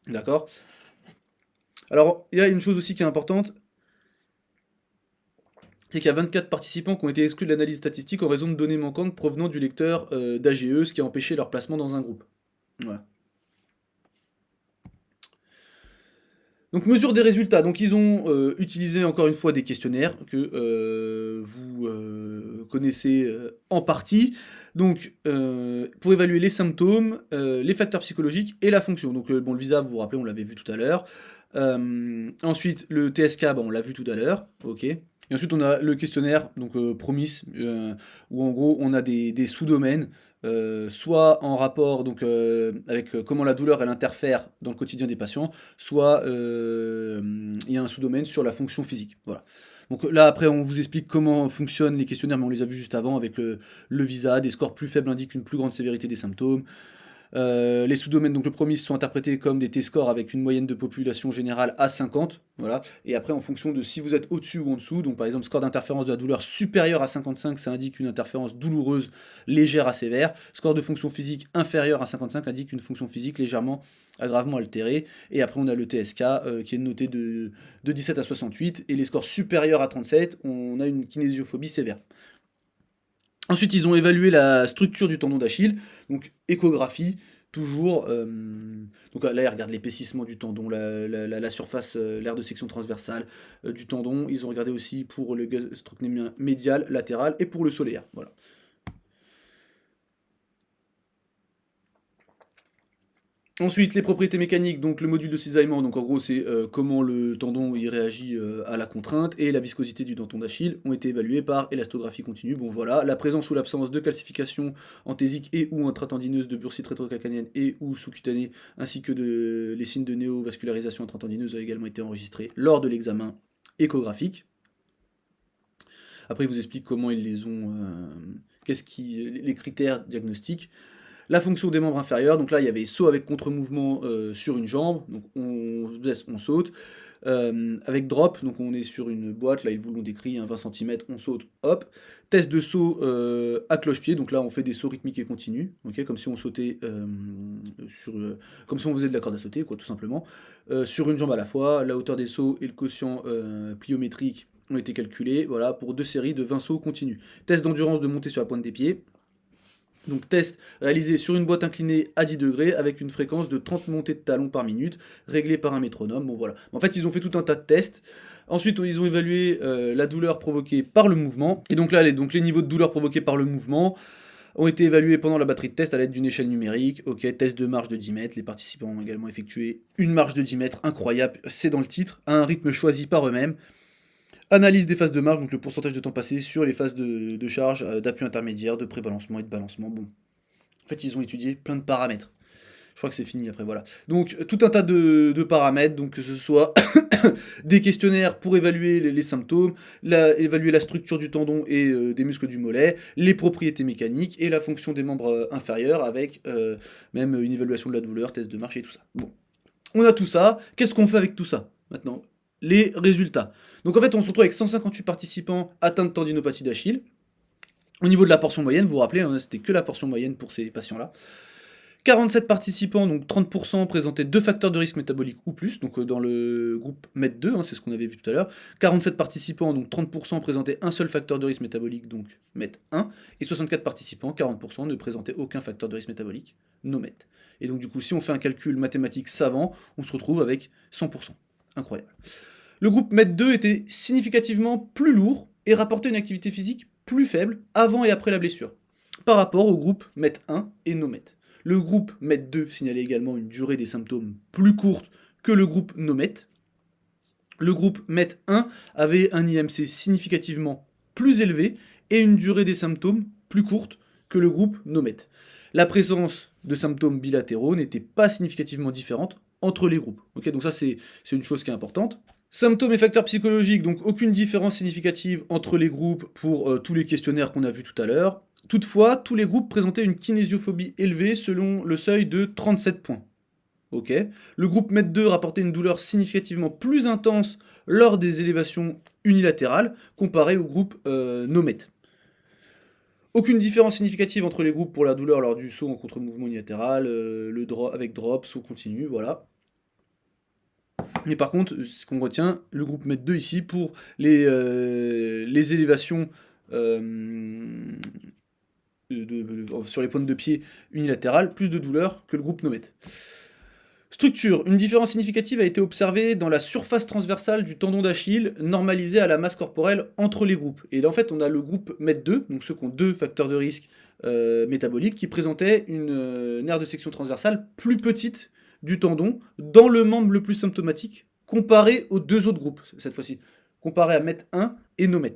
D'accord? Alors il y a une chose aussi qui est importante, c'est qu'il y a 24 participants qui ont été exclus de l'analyse statistique en raison de données manquantes provenant du lecteur d'AGE, ce qui a empêché leur placement dans un groupe. Voilà. Donc mesure des résultats, donc ils ont utilisé encore une fois des questionnaires que vous connaissez en partie, donc pour évaluer les symptômes, les facteurs psychologiques et la fonction. Donc bon, le VISA, vous vous rappelez, on l'avait vu tout à l'heure. Ensuite le TSK, on l'a vu tout à l'heure, ok. Et ensuite on a le questionnaire, donc PROMIS, où en gros on a des sous-domaines, soit en rapport donc, avec comment la douleur elle interfère dans le quotidien des patients, soit il y a un sous-domaine sur la fonction physique. Voilà. Donc là après on vous explique comment fonctionnent les questionnaires, mais on les a vus juste avant avec le VISA, des scores plus faibles indiquent une plus grande sévérité des symptômes. Les sous-domaines, donc le PROMIS, sont interprétés comme des T-scores avec une moyenne de population générale à 50, voilà, et après en fonction de si vous êtes au-dessus ou en dessous, donc par exemple score d'interférence de la douleur supérieur à 55, ça indique une interférence douloureuse légère à sévère, score de fonction physique inférieur à 55 indique une fonction physique légèrement à gravement altérée, et après on a le TSK qui est noté de 17 à 68, et les scores supérieurs à 37, on a une kinésiophobie sévère. Ensuite, ils ont évalué la structure du tendon d'Achille, donc échographie, toujours. Donc là, ils regardent l'épaississement du tendon, la surface, l'aire de section transversale du tendon. Ils ont regardé aussi pour le gastrocnémien médial, latéral et pour le solaire. Voilà. Ensuite, les propriétés mécaniques, donc le module de cisaillement, donc en gros c'est comment le tendon il réagit à la contrainte, et la viscosité du tendon d'Achille ont été évalués par élastographie continue. Bon voilà, la présence ou l'absence de calcification anthésique et ou intratendineuse de bursite rétrocalcanéenne et ou sous-cutanée, ainsi que les signes de néovascularisation intratendineuse ont également été enregistrés lors de l'examen échographique. Après, il vous explique comment ils les ont, les critères diagnostiques. La fonction des membres inférieurs, donc là il y avait saut avec contre-mouvement sur une jambe, donc on baisse, on saute. Avec drop, donc on est sur une boîte, là ils vous l'ont décrit, 20 cm, on saute, hop. Test de saut à cloche-pied, donc là on fait des sauts rythmiques et continus, okay, comme si on sautait comme si on faisait de la corde à sauter, quoi, tout simplement. Sur une jambe à la fois, la hauteur des sauts et le quotient pliométrique ont été calculés, voilà, pour 2 séries de 20 sauts continus. Test d'endurance de montée sur la pointe des pieds. Donc test réalisé sur une boîte inclinée à 10 degrés avec une fréquence de 30 montées de talons par minute, réglée par un métronome. Bon voilà. En fait, ils ont fait tout un tas de tests. Ensuite, ils ont évalué la douleur provoquée par le mouvement. Et donc là, les niveaux de douleur provoqués par le mouvement ont été évalués pendant la batterie de test à l'aide d'une échelle numérique. Ok, test de marche de 10 mètres. Les participants ont également effectué une marche de 10 mètres, incroyable, c'est dans le titre, à un rythme choisi par eux-mêmes. Analyse des phases de marche, donc le pourcentage de temps passé sur les phases de charge, d'appui intermédiaire, de prébalancement et de balancement. Bon, en fait, ils ont étudié plein de paramètres. Je crois que c'est fini après, voilà. Donc, tout un tas de paramètres, donc que ce soit des questionnaires pour évaluer les symptômes, évaluer la structure du tendon et des muscles du mollet, les propriétés mécaniques et la fonction des membres inférieurs avec même une évaluation de la douleur, test de marche et tout ça. Bon, on a tout ça. Qu'est-ce qu'on fait avec tout ça maintenant? Les résultats. Donc en fait, on se retrouve avec 158 participants atteints de tendinopathie d'Achille. Au niveau de la portion moyenne, vous vous rappelez, hein, c'était que la portion moyenne pour ces patients-là. 47 participants, donc 30%, présentaient 2 facteurs de risque métabolique ou plus, donc dans le groupe MET2, hein, c'est ce qu'on avait vu tout à l'heure. 47 participants, donc 30%, présentaient un seul facteur de risque métabolique, donc MET1. Et 64 participants, 40%, ne présentaient aucun facteur de risque métabolique, no MET. Et donc du coup, si on fait un calcul mathématique savant, on se retrouve avec 100%. Incroyable. Le groupe MET2 était significativement plus lourd et rapportait une activité physique plus faible avant et après la blessure, par rapport au groupe MET1 et NOMET. Le groupe MET2 signalait également une durée des symptômes plus courte que le groupe NOMET. Le groupe MET1 avait un IMC significativement plus élevé et une durée des symptômes plus courte que le groupe NOMET. La présence de symptômes bilatéraux n'était pas significativement différente entre les groupes. Okay, donc ça c'est une chose qui est importante. Symptômes et facteurs psychologiques, donc aucune différence significative entre les groupes pour tous les questionnaires qu'on a vus tout à l'heure. Toutefois, tous les groupes présentaient une kinésiophobie élevée selon le seuil de 37 points. Ok. Le groupe MET2 rapportait une douleur significativement plus intense lors des élévations unilatérales comparé au groupe NOMET. Aucune différence significative entre les groupes pour la douleur lors du saut en contre-mouvement unilatéral, avec drop, saut continu, voilà. Mais par contre, ce qu'on retient, le groupe MET2 ici, pour les élévations sur les pointes de pied unilatérales, plus de douleur que le groupe NOMET. Structure. Une différence significative a été observée dans la surface transversale du tendon d'Achille, normalisée à la masse corporelle entre les groupes. Et là, en fait, on a le groupe MET2, donc ceux qui ont 2 facteurs de risque métaboliques, qui présentait une aire de section transversale plus petite du tendon dans le membre le plus symptomatique, comparé aux 2 autres groupes, cette fois-ci, comparé à MET1 et NOMET.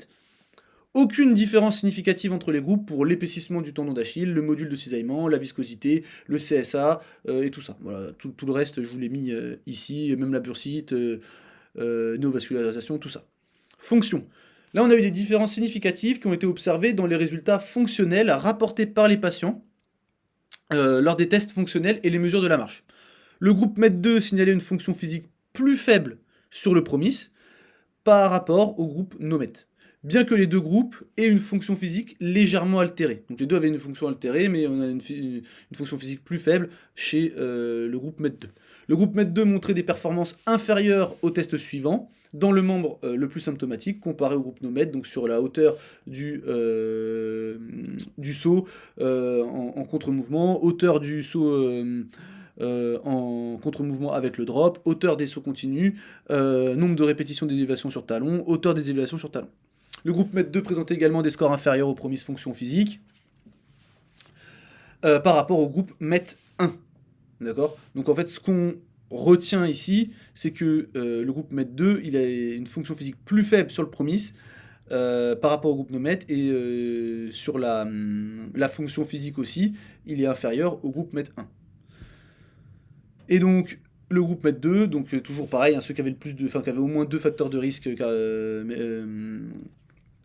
Aucune différence significative entre les groupes pour l'épaississement du tendon d'Achille, le module de cisaillement, la viscosité, le CSA et tout ça. Voilà, tout le reste, je vous l'ai mis ici, même la bursite, néovascularisation, tout ça. Fonction. Là, on a eu des différences significatives qui ont été observées dans les résultats fonctionnels rapportés par les patients lors des tests fonctionnels et les mesures de la marche. Le groupe MET2 signalait une fonction physique plus faible sur le PROMIS par rapport au groupe NOMET, bien que les 2 groupes aient une fonction physique légèrement altérée. Donc les 2 avaient une fonction altérée, mais on a une fonction physique plus faible chez le groupe MET2. Le groupe MET2 montrait des performances inférieures au test suivant, dans le membre le plus symptomatique, comparé au groupe NOMET, donc sur la hauteur du saut en contre-mouvement, hauteur du saut en contre-mouvement avec le drop, hauteur des sauts continus, nombre de répétitions d'élévation sur talon, hauteur des élévations sur talon. Le groupe MET2 présentait également des scores inférieurs aux promises fonctions physiques par rapport au groupe MET1. D'accord ? Donc en fait, ce qu'on retient ici, c'est que le groupe MET2, il a une fonction physique plus faible sur le promis par rapport au groupe NOMET, et sur la fonction physique aussi, il est inférieur au groupe MET1. Et donc, le groupe MET2, donc toujours pareil, hein, ceux qui avaient qui avaient au moins 2 facteurs de risque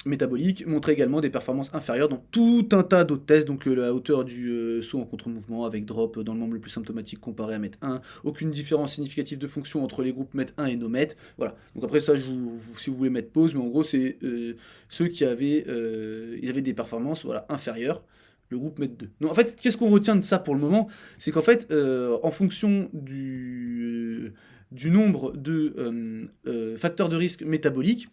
métaboliques, montraient également des performances inférieures dans tout un tas d'autres tests, donc la hauteur du saut en contre-mouvement avec drop dans le membre le plus symptomatique comparé à MET1, aucune différence significative de fonction entre les groupes MET1 et NOMET, voilà. Donc après ça, si vous voulez mettre pause, mais en gros c'est ceux qui avaient, ils avaient des performances voilà, inférieures, le groupe MET2. Donc en fait, qu'est-ce qu'on retient de ça pour le moment? C'est qu'en fait, en fonction du nombre de facteurs de risque métaboliques,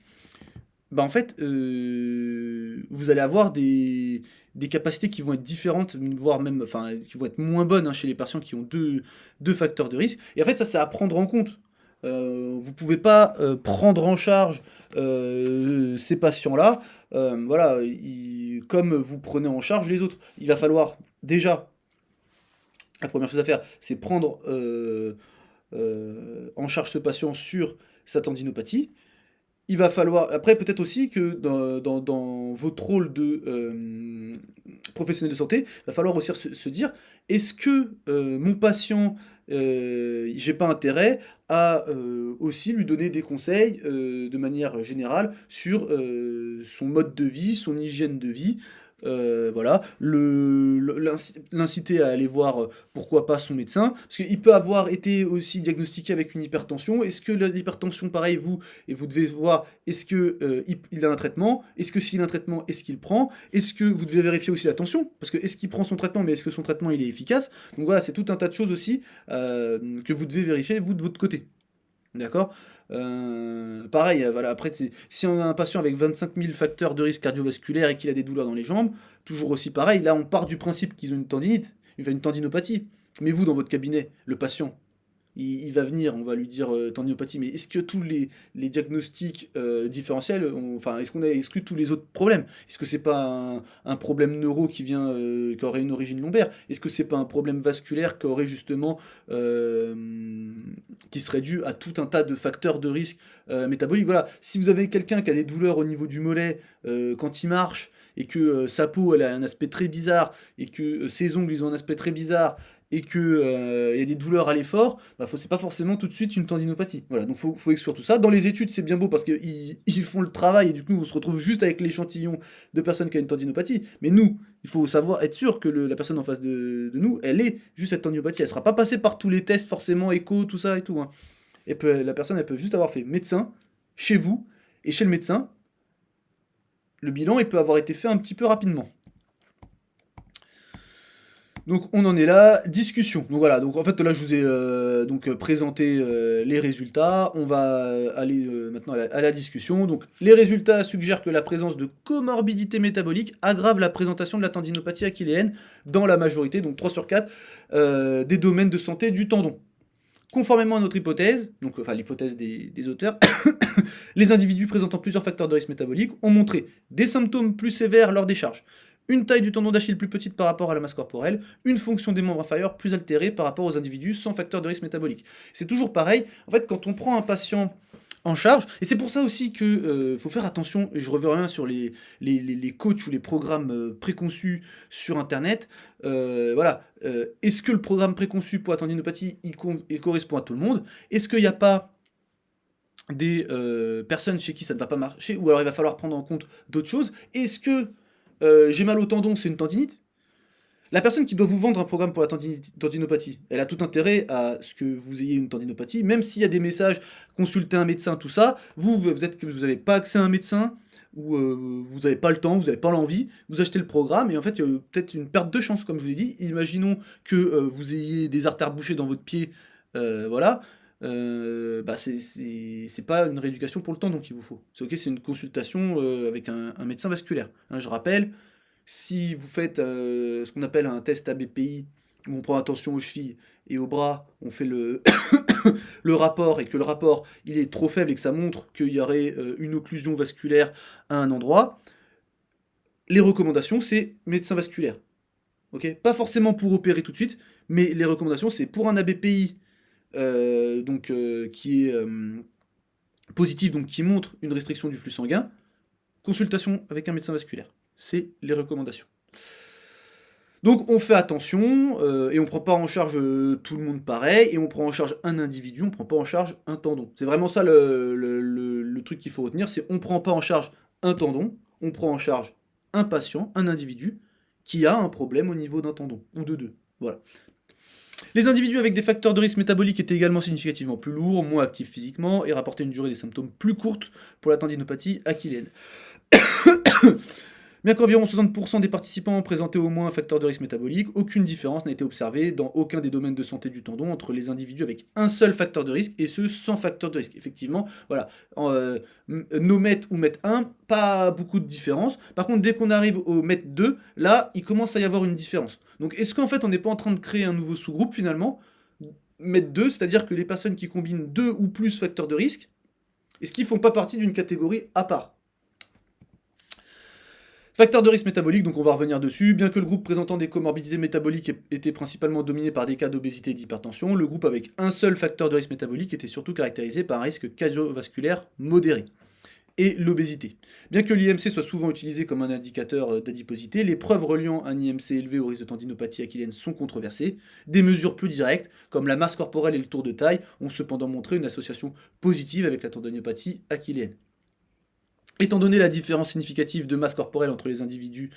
bah en fait, vous allez avoir des capacités qui vont être différentes, voire même, enfin, qui vont être moins bonnes hein, chez les patients qui ont deux facteurs de risque. Et en fait, ça, c'est à prendre en compte. Vous pouvez pas prendre en charge ces patients-là, voilà, comme vous prenez en charge les autres. Il va falloir déjà, la première chose à faire, c'est prendre en charge ce patient sur sa tendinopathie. Il va falloir, après peut-être aussi que dans votre rôle de professionnel de santé, il va falloir aussi se dire, est-ce que mon patient, j'ai pas intérêt à aussi lui donner des conseils de manière générale sur son mode de vie, son hygiène de vie, voilà, l'inciter à aller voir pourquoi pas son médecin, parce qu'il peut avoir été aussi diagnostiqué avec une hypertension. Est-ce que l'hypertension, pareil, vous devez voir, est-ce que il a un traitement, est-ce que s'il a un traitement, est-ce qu'il prend, est-ce que vous devez vérifier aussi la tension, parce que est-ce qu'il prend son traitement, mais est-ce que son traitement il est efficace. Donc voilà, c'est tout un tas de choses aussi que vous devez vérifier vous de votre côté. D'accord. Pareil, voilà, après, si on a un patient avec 25 000 facteurs de risque cardiovasculaire et qu'il a des douleurs dans les jambes, toujours aussi pareil, là on part du principe qu'ils ont une tendinite, une tendinopathie. Mais vous, dans votre cabinet, le patient, il va venir, on va lui dire tendinopathie, mais est-ce que tous les diagnostics différentiels, enfin, est-ce qu'on a exclu tous les autres problèmes? Est-ce que c'est pas un problème neuro qui vient, qui aurait une origine lombaire? Est-ce que c'est pas un problème vasculaire qui aurait justement, qui serait dû à tout un tas de facteurs de risque métaboliques? Voilà, si vous avez quelqu'un qui a des douleurs au niveau du mollet quand il marche, et que sa peau elle a un aspect très bizarre, et que ses ongles ils ont un aspect très bizarre, et que y a des douleurs à l'effort, bah c'est pas forcément tout de suite une tendinopathie. Voilà, donc faut exclure tout ça. Dans les études, c'est bien beau parce qu'ils font le travail et du coup, on se retrouve juste avec l'échantillon de personnes qui ont une tendinopathie. Mais nous, il faut savoir être sûr que la personne en face de nous, elle est juste cette tendinopathie. Elle sera pas passée par tous les tests forcément, écho, tout ça et tout. Hein. Et la personne, elle peut juste avoir fait médecin chez vous et chez le médecin. Le bilan, il peut avoir été fait un petit peu rapidement. Donc on en est là, discussion. Donc voilà, donc en fait là je vous ai présenté les résultats. On va aller maintenant à la discussion. Donc les résultats suggèrent que la présence de comorbidité métabolique aggrave la présentation de la tendinopathie achilléenne dans la majorité, donc 3 sur 4, des domaines de santé du tendon. Conformément à notre hypothèse, donc enfin l'hypothèse des auteurs, les individus présentant plusieurs facteurs de risque métabolique ont montré des symptômes plus sévères lors des charges, une taille du tendon d'Achille plus petite par rapport à la masse corporelle, une fonction des membres inférieurs plus altérée par rapport aux individus sans facteur de risque métabolique. C'est toujours pareil, en fait quand on prend un patient en charge, et c'est pour ça aussi que faut faire attention, et je reviens sur les coachs ou les programmes préconçus sur internet, voilà, est-ce que le programme préconçu pour la tendinopathie il correspond à tout le monde? Est-ce qu'il n'y a pas des personnes chez qui ça ne va pas marcher, ou alors il va falloir prendre en compte d'autres choses? Est-ce que j'ai mal au tendon, c'est une tendinite? La personne qui doit vous vendre un programme pour la tendinopathie, elle a tout intérêt à ce que vous ayez une tendinopathie, même s'il y a des messages, consultez un médecin, tout ça, vous n'avez pas accès à un médecin, ou vous n'avez pas le temps, vous n'avez pas l'envie, vous achetez le programme, et en fait, il y a peut-être une perte de chance, comme je vous ai dit. Imaginons que vous ayez des artères bouchées dans votre pied, voilà, c'est pas une rééducation pour le tendon qu'il vous faut. C'est ok, c'est une consultation avec un médecin vasculaire. Hein, je rappelle, si vous faites ce qu'on appelle un test ABPI, où on prend attention aux chevilles et aux bras, on fait le rapport, et que le rapport il est trop faible et que ça montre qu'il y aurait une occlusion vasculaire à un endroit, les recommandations c'est médecin vasculaire. Ok, pas forcément pour opérer tout de suite, mais les recommandations c'est pour un ABPI qui est positif, donc qui montre une restriction du flux sanguin, consultation avec un médecin vasculaire. C'est les recommandations. Donc on fait attention, et on prend pas en charge tout le monde pareil, et on prend en charge un individu, on prend pas en charge un tendon. C'est vraiment ça le truc qu'il faut retenir, c'est on prend pas en charge un tendon, on prend en charge un patient, un individu, qui a un problème au niveau d'un tendon, ou de deux. Voilà. Les individus avec des facteurs de risque métabolique étaient également significativement plus lourds, moins actifs physiquement, et rapportaient une durée des symptômes plus courte pour la tendinopathie achilléenne. Bien qu'environ 60% des participants présentaient au moins un facteur de risque métabolique, aucune différence n'a été observée dans aucun des domaines de santé du tendon entre les individus avec un seul facteur de risque et ceux sans facteur de risque. Effectivement, voilà, nos MET ou MET 1, pas beaucoup de différence. Par contre, dès qu'on arrive au MET 2, là, il commence à y avoir une différence. Donc est-ce qu'en fait on n'est pas en train de créer un nouveau sous-groupe finalement, MET 2, c'est-à-dire que les personnes qui combinent deux ou plus facteurs de risque, est-ce qu'ils font pas partie d'une catégorie à part? Facteurs de risque métabolique, donc on va revenir dessus. Bien que le groupe présentant des comorbidités métaboliques était principalement dominé par des cas d'obésité et d'hypertension, le groupe avec un seul facteur de risque métabolique était surtout caractérisé par un risque cardiovasculaire modéré et l'obésité. Bien que l'IMC soit souvent utilisé comme un indicateur d'adiposité, les preuves reliant un IMC élevé au risque de tendinopathie achilléenne sont controversées. Des mesures plus directes, comme la masse corporelle et le tour de taille, ont cependant montré une association positive avec la tendinopathie achilléenne. Étant donné la différence significative de masse corporelle entre les individus,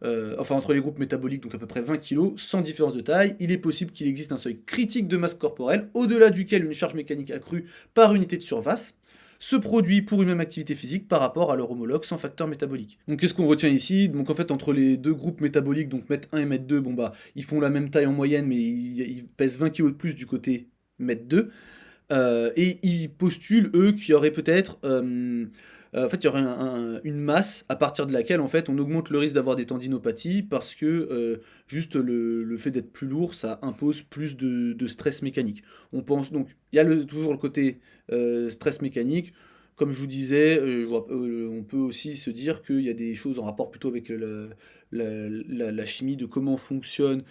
entre les groupes métaboliques, donc à peu près 20 kg, sans différence de taille, il est possible qu'il existe un seuil critique de masse corporelle, au-delà duquel une charge mécanique accrue par unité de surface se produit pour une même activité physique par rapport à leur homologue sans facteur métabolique. Donc qu'est-ce qu'on retient ici? Donc en fait entre les deux groupes métaboliques, donc MET 1 et MET 2, bon bah ils font la même taille en moyenne, mais ils pèsent 20 kg de plus du côté MET 2, et ils postulent eux qu'il y aurait peut-être en fait, il y aurait une masse à partir de laquelle en fait, on augmente le risque d'avoir des tendinopathies parce que juste le fait d'être plus lourd, ça impose plus de stress mécanique. On pense donc, il y a toujours le côté stress mécanique. Comme je vous disais, on peut aussi se dire qu'il y a des choses en rapport plutôt avec la chimie de comment fonctionne,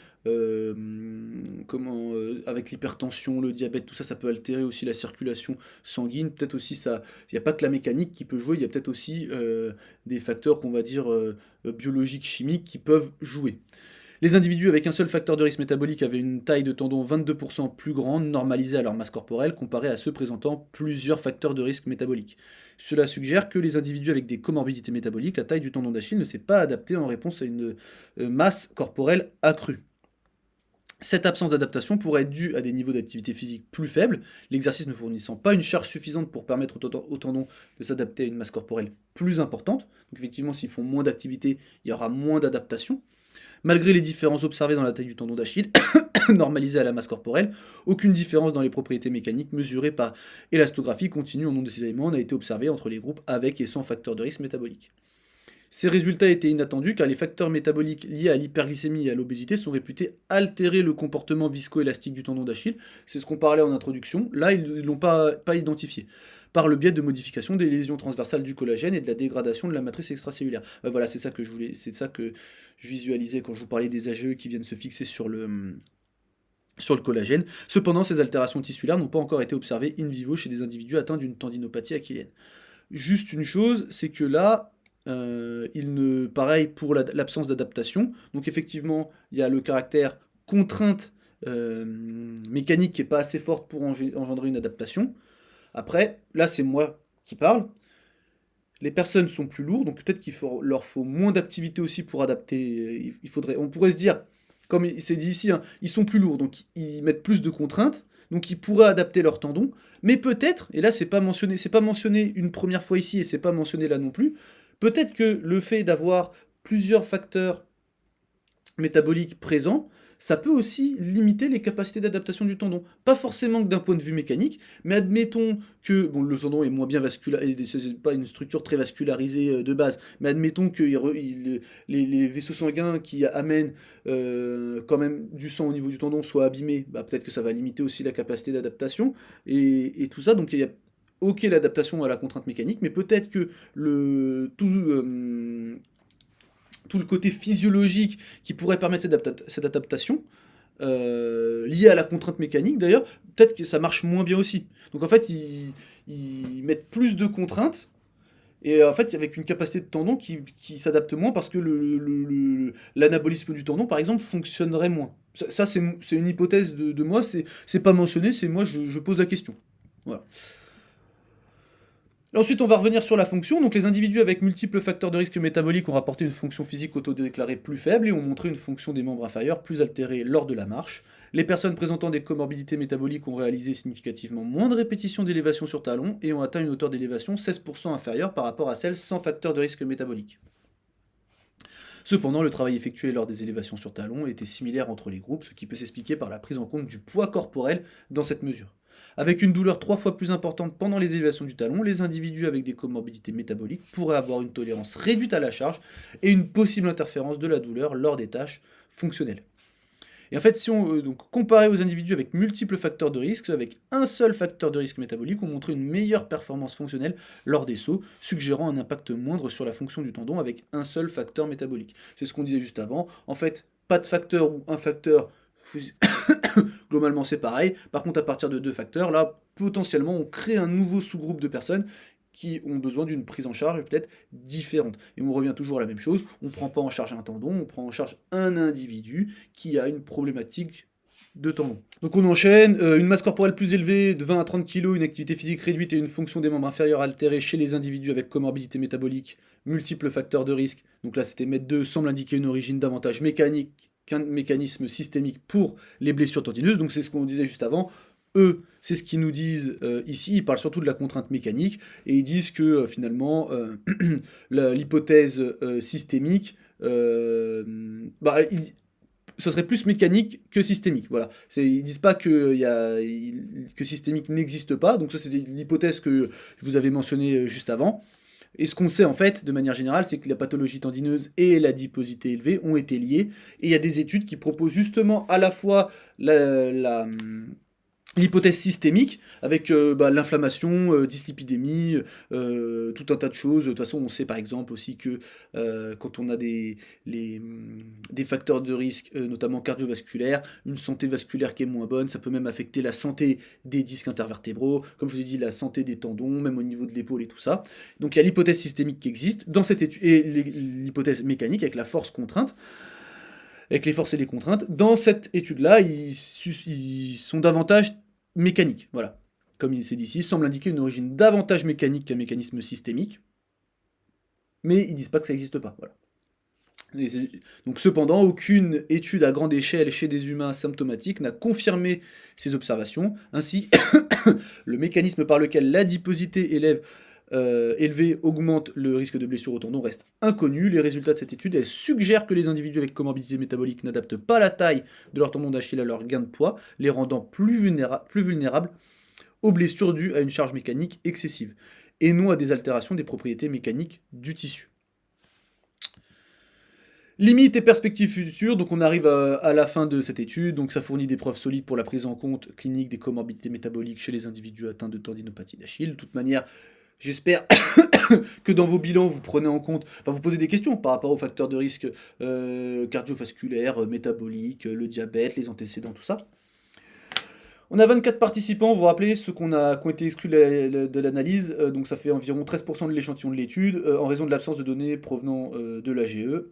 avec l'hypertension, le diabète, tout ça, ça peut altérer aussi la circulation sanguine. Peut-être aussi ça, il n'y a pas que la mécanique qui peut jouer, il y a peut-être aussi des facteurs qu'on va dire biologiques, chimiques qui peuvent jouer. Les individus avec un seul facteur de risque métabolique avaient une taille de tendon 22% plus grande, normalisée à leur masse corporelle, comparée à ceux présentant plusieurs facteurs de risque métaboliques. Cela suggère que les individus avec des comorbidités métaboliques, la taille du tendon d'Achille ne s'est pas adaptée en réponse à une masse corporelle accrue. Cette absence d'adaptation pourrait être due à des niveaux d'activité physique plus faibles, l'exercice ne fournissant pas une charge suffisante pour permettre au tendon de s'adapter à une masse corporelle plus importante. Donc effectivement, s'ils font moins d'activité, il y aura moins d'adaptation. Malgré les différences observées dans la taille du tendon d'Achille, normalisée à la masse corporelle, aucune différence dans les propriétés mécaniques mesurées par élastographie continue en nombre de ces éléments n'a été observée entre les groupes avec et sans facteurs de risque métabolique. Ces résultats étaient inattendus car les facteurs métaboliques liés à l'hyperglycémie et à l'obésité sont réputés altérer le comportement viscoélastique du tendon d'Achille. C'est ce qu'on parlait en introduction. Là, ils ne l'ont pas identifié. Par le biais de modification des lésions transversales du collagène et de la dégradation de la matrice extracellulaire. Voilà, c'est ça que je visualisais quand je vous parlais des AGE qui viennent se fixer sur le collagène. Cependant, ces altérations tissulaires n'ont pas encore été observées in vivo chez des individus atteints d'une tendinopathie achillienne. Juste une chose, c'est que là, pareil pour l'absence d'adaptation. Donc effectivement, il y a le caractère contrainte mécanique qui n'est pas assez forte pour engendrer une adaptation. Après, là c'est moi qui parle. Les personnes sont plus lourdes, donc peut-être leur faut moins d'activité aussi pour adapter. On pourrait se dire, comme c'est dit ici, hein, ils sont plus lourds, donc ils mettent plus de contraintes, donc ils pourraient adapter leur tendon. Mais peut-être, et là c'est pas mentionné une première fois ici et c'est pas mentionné là non plus, peut-être que le fait d'avoir plusieurs facteurs métaboliques présents, ça peut aussi limiter les capacités d'adaptation du tendon. Pas forcément que d'un point de vue mécanique, mais admettons que le tendon est moins bien vascularisé, c'est pas une structure très vascularisée de base, mais admettons que les vaisseaux sanguins qui amènent quand même du sang au niveau du tendon soient abîmés, peut-être que ça va limiter aussi la capacité d'adaptation, et tout ça, donc il y a ok l'adaptation à la contrainte mécanique, mais peut-être que tout le côté physiologique qui pourrait permettre cette adaptation, liée à la contrainte mécanique d'ailleurs, peut-être que ça marche moins bien aussi. Donc en fait, ils mettent plus de contraintes, et en fait, avec une capacité de tendon qui s'adapte moins parce que l'anabolisme du tendon, par exemple, fonctionnerait moins. Ça c'est une hypothèse de moi, c'est pas mentionné, c'est moi je pose la question. Voilà. Ensuite, on va revenir sur la fonction. Donc, les individus avec multiples facteurs de risque métabolique ont rapporté une fonction physique autodéclarée plus faible et ont montré une fonction des membres inférieurs plus altérée lors de la marche. Les personnes présentant des comorbidités métaboliques ont réalisé significativement moins de répétitions d'élévation sur talon et ont atteint une hauteur d'élévation 16% inférieure par rapport à celles sans facteur de risque métabolique. Cependant, le travail effectué lors des élévations sur talon était similaire entre les groupes, ce qui peut s'expliquer par la prise en compte du poids corporel dans cette mesure. Avec une douleur 3 fois plus importante pendant les élévations du talon, les individus avec des comorbidités métaboliques pourraient avoir une tolérance réduite à la charge et une possible interférence de la douleur lors des tâches fonctionnelles. Et en fait, si on comparé aux individus avec multiples facteurs de risque, avec un seul facteur de risque métabolique, on montrait une meilleure performance fonctionnelle lors des sauts, suggérant un impact moindre sur la fonction du tendon avec un seul facteur métabolique. C'est ce qu'on disait juste avant. En fait, pas de facteur ou un facteur, globalement c'est pareil. Par contre, à partir de deux facteurs, là, potentiellement, on crée un nouveau sous-groupe de personnes qui ont besoin d'une prise en charge peut-être différente. Et on revient toujours à la même chose, on ne prend pas en charge un tendon, on prend en charge un individu qui a une problématique de tendon. Donc on enchaîne, une masse corporelle plus élevée de 20 à 30 kg, une activité physique réduite et une fonction des membres inférieurs altérée chez les individus avec comorbidité métabolique, multiples facteurs de risque, donc là c'était MET2, semble indiquer une origine davantage mécanique qu'un mécanisme systémique pour les blessures tendineuses, donc c'est ce qu'on disait juste avant. Eux, c'est ce qu'ils nous disent ici, ils parlent surtout de la contrainte mécanique, et ils disent que finalement, l'hypothèse systémique, ce serait plus mécanique que systémique. Voilà. Ils disent pas que systémique n'existe pas, donc ça c'est l'hypothèse que je vous avais mentionnée juste avant. Et ce qu'on sait en fait, de manière générale, c'est que la pathologie tendineuse et l'adiposité élevée ont été liées, et il y a des études qui proposent justement à la fois l'hypothèse systémique, avec l'inflammation, dyslipidémie, tout un tas de choses. De toute façon, on sait par exemple aussi que quand on a des facteurs de risque, notamment cardiovasculaires, une santé vasculaire qui est moins bonne, ça peut même affecter la santé des disques intervertébraux, comme je vous ai dit, la santé des tendons, même au niveau de l'épaule et tout ça. Donc il y a l'hypothèse systémique qui existe, dans cette étude, et l'hypothèse mécanique avec la force contrainte, avec les forces et les contraintes. Dans cette étude-là, ils sont davantage mécaniques. Voilà. Comme il s'est dit ici, ils semblent indiquer une origine davantage mécanique qu'un mécanisme systémique. Mais ils disent pas que ça n'existe pas. Voilà. Donc cependant, aucune étude à grande échelle chez des humains symptomatiques n'a confirmé ces observations. Ainsi, le mécanisme par lequel l'adiposité élève élevé augmente le risque de blessure au tendon reste inconnu. Les résultats de cette étude, elles suggèrent que les individus avec comorbidité métabolique n'adaptent pas la taille de leur tendon d'Achille à leur gain de poids, les rendant plus vulnérables aux blessures dues à une charge mécanique excessive, et non à des altérations des propriétés mécaniques du tissu. Limites et perspectives futures, donc on arrive à la fin de cette étude, donc ça fournit des preuves solides pour la prise en compte clinique des comorbidités métaboliques chez les individus atteints de tendinopathie d'Achille. De toute manière, j'espère que dans vos bilans, vous prenez en compte, enfin vous posez des questions par rapport aux facteurs de risque cardiovasculaires, métaboliques, le diabète, les antécédents, tout ça. On a 24 participants, vous vous rappelez, ceux qui ont été exclus de l'analyse, donc ça fait environ 13% de l'échantillon de l'étude, en raison de l'absence de données provenant de l'AGE.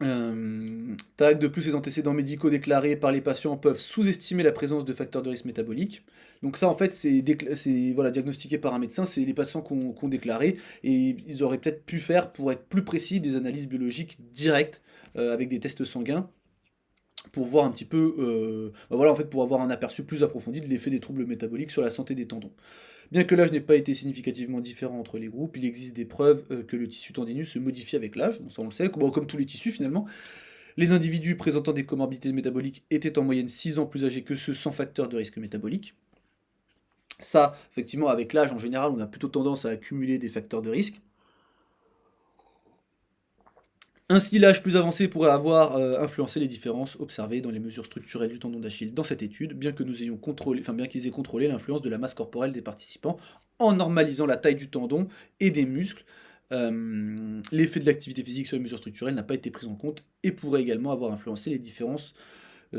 De plus, les antécédents médicaux déclarés par les patients peuvent sous-estimer la présence de facteurs de risque métabolique. Donc ça, en fait, c'est voilà, diagnostiqué par un médecin, c'est les patients qui ont déclaré, et ils auraient peut-être pu faire, pour être plus précis, des analyses biologiques directes, avec des tests sanguins, pour voir un petit peu, voilà, en fait, pour avoir un aperçu plus approfondi de l'effet des troubles métaboliques sur la santé des tendons. Bien que l'âge n'ait pas été significativement différent entre les groupes, il existe des preuves que le tissu tendineux se modifie avec l'âge, bon, ça on le sait, comme tous les tissus finalement. Les individus présentant des comorbidités métaboliques étaient en moyenne 6 ans plus âgés que ceux sans facteur de risque métabolique. Ça, effectivement, avec l'âge en général, on a plutôt tendance à accumuler des facteurs de risque. Ainsi, l'âge plus avancé pourrait avoir influencé les différences observées dans les mesures structurelles du tendon d'Achille dans cette étude, bien qu'ils aient contrôlé l'influence de la masse corporelle des participants en normalisant la taille du tendon et des muscles. L'effet de l'activité physique sur les mesures structurelles n'a pas été pris en compte et pourrait également avoir influencé les différences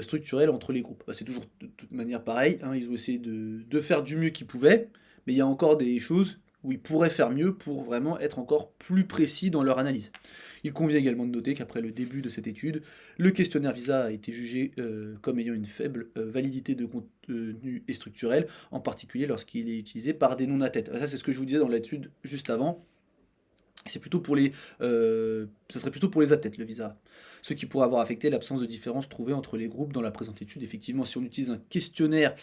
structurelles entre les groupes. C'est toujours de toute manière pareil, hein, ils ont essayé de faire du mieux qu'ils pouvaient, mais il y a encore des choses où ils pourraient faire mieux pour vraiment être encore plus précis dans leur analyse. Il convient également de noter qu'après le début de cette étude, le questionnaire VISA a été jugé comme ayant une faible validité de contenu et structurel, en particulier lorsqu'il est utilisé par des non-athlètes. Ça, c'est ce que je vous disais dans l'étude juste avant. C'est plutôt pour ça serait plutôt pour les athlètes, le VISA. Ce qui pourrait avoir affecté l'absence de différence trouvée entre les groupes dans la présente étude. Effectivement, si on utilise un questionnaire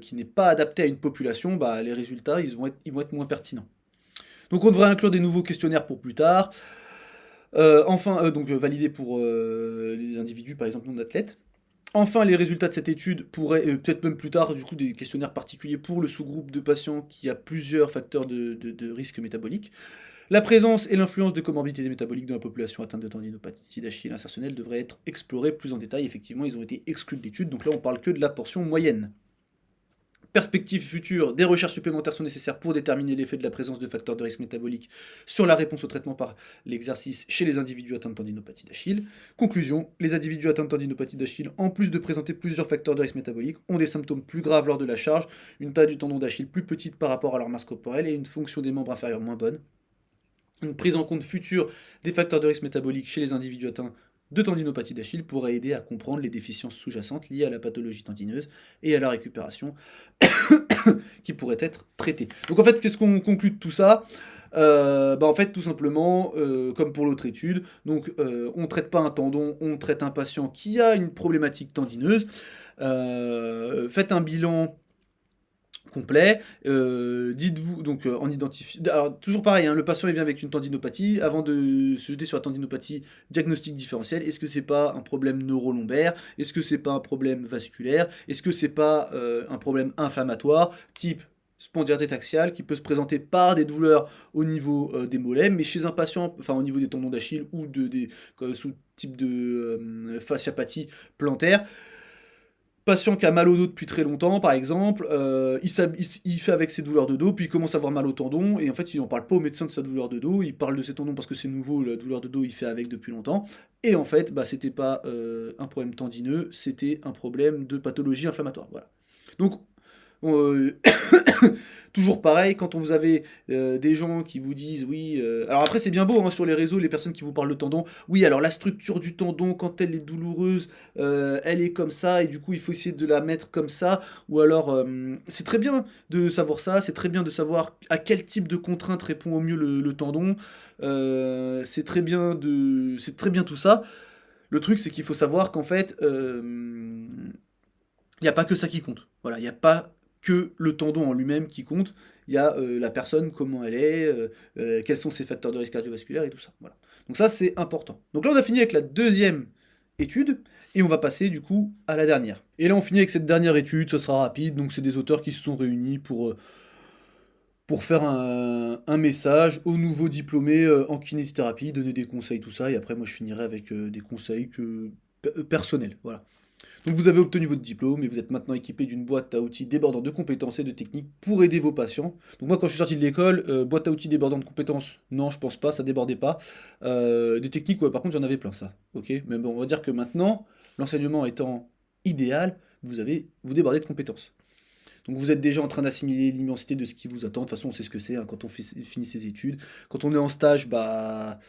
qui n'est pas adapté à une population, bah, les résultats ils vont être moins pertinents. Donc on devrait inclure des nouveaux questionnaires pour plus tard. Donc validés pour les individus, par exemple non athlètes. Enfin, les résultats de cette étude pourraient, peut-être même plus tard, du coup, des questionnaires particuliers pour le sous-groupe de patients qui a plusieurs facteurs de risque métabolique. La présence et l'influence de comorbidités métaboliques dans la population atteinte de tendinopathie d'Achille insertionnelle devraient être explorées plus en détail. Effectivement, ils ont été exclus de l'étude, donc là on parle que de la portion moyenne. Perspectives futures, des recherches supplémentaires sont nécessaires pour déterminer l'effet de la présence de facteurs de risque métabolique sur la réponse au traitement par l'exercice chez les individus atteints de tendinopathie d'Achille. Conclusion, les individus atteints de tendinopathie d'Achille, en plus de présenter plusieurs facteurs de risque métabolique, ont des symptômes plus graves lors de la charge, une taille du tendon d'Achille plus petite par rapport à leur masse corporelle et une fonction des membres inférieurs moins bonne. Une prise en compte future des facteurs de risque métabolique chez les individus atteints de tendinopathie d'Achille pourrait aider à comprendre les déficiences sous-jacentes liées à la pathologie tendineuse et à la récupération qui pourraient être traitées. Donc en fait, qu'est-ce qu'on conclut de tout ça ? En fait, tout simplement, comme pour l'autre étude, donc on ne traite pas un tendon, on traite un patient qui a une problématique tendineuse. Faites un bilan complet. Dites-vous, donc en identifiant. Alors, toujours pareil, hein, le patient il vient avec une tendinopathie. Avant de se jeter sur la tendinopathie, diagnostic différentiel. Est-ce que c'est pas un problème neurolombaire? Est-ce que c'est pas un problème vasculaire? Est-ce que c'est pas un problème inflammatoire, type spondylarthrite axiale, qui peut se présenter par des douleurs au niveau des mollets, mais chez un patient, enfin au niveau des tendons d'Achille ou sous type de fasciapathie plantaire? Patient qui a mal au dos depuis très longtemps, par exemple, il fait avec ses douleurs de dos, puis il commence à avoir mal au tendon, et en fait, il n'en parle pas au médecin de sa douleur de dos, il parle de ses tendons parce que c'est nouveau, la douleur de dos, il fait avec depuis longtemps, et en fait, c'était pas un problème tendineux, c'était un problème de pathologie inflammatoire, voilà. Donc, euh, toujours pareil, quand vous avez des gens qui vous disent oui. Alors après, c'est bien beau hein, sur les réseaux, les personnes qui vous parlent de tendon. Oui, alors la structure du tendon, quand elle est douloureuse, elle est comme ça, et du coup, il faut essayer de la mettre comme ça. Ou alors, c'est très bien de savoir ça, c'est très bien de savoir à quel type de contrainte répond au mieux le tendon. C'est très bien tout ça. Le truc, c'est qu'il faut savoir qu'en fait, il n'y a pas que ça qui compte. Voilà, il n'y a pas que le tendon en lui-même qui compte. Il y a la personne, comment elle est, quels sont ses facteurs de risque cardiovasculaire et tout ça. Voilà. Donc ça, c'est important. Donc là, on a fini avec la deuxième étude, et on va passer du coup à la dernière. Et là, on finit avec cette dernière étude, ça sera rapide, donc c'est des auteurs qui se sont réunis pour faire un message aux nouveaux diplômés en kinésithérapie, donner des conseils, tout ça, et après moi je finirai avec des conseils personnels, voilà. Donc vous avez obtenu votre diplôme et vous êtes maintenant équipé d'une boîte à outils débordant de compétences et de techniques pour aider vos patients. Donc moi quand je suis sorti de l'école, boîte à outils débordant de compétences, non je pense pas, ça débordait pas. Des techniques, ouais, par contre j'en avais plein ça, ok. Mais bon, on va dire que maintenant, l'enseignement étant idéal, vous débordez de compétences. Donc vous êtes déjà en train d'assimiler l'immensité de ce qui vous attend. De toute façon, on sait ce que c'est hein, quand on finit ses études. Quand on est en stage, bah,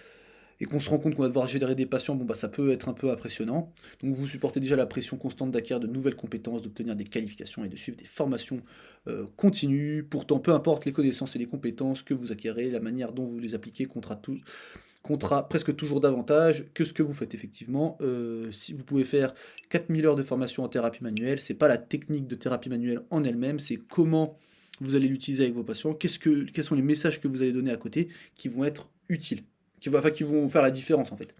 et qu'on se rend compte qu'on va devoir gérer des patients, bon, bah, ça peut être un peu impressionnant. Donc vous supportez déjà la pression constante d'acquérir de nouvelles compétences, d'obtenir des qualifications et de suivre des formations continues. Pourtant, peu importe les connaissances et les compétences que vous acquérez, la manière dont vous les appliquez comptera presque toujours davantage que ce que vous faites effectivement. Si vous pouvez faire 4000 heures de formation en thérapie manuelle, c'est pas la technique de thérapie manuelle en elle-même, c'est comment vous allez l'utiliser avec vos patients, quels sont les messages que vous allez donner à côté qui vont être utiles, qui vont faire la différence en fait.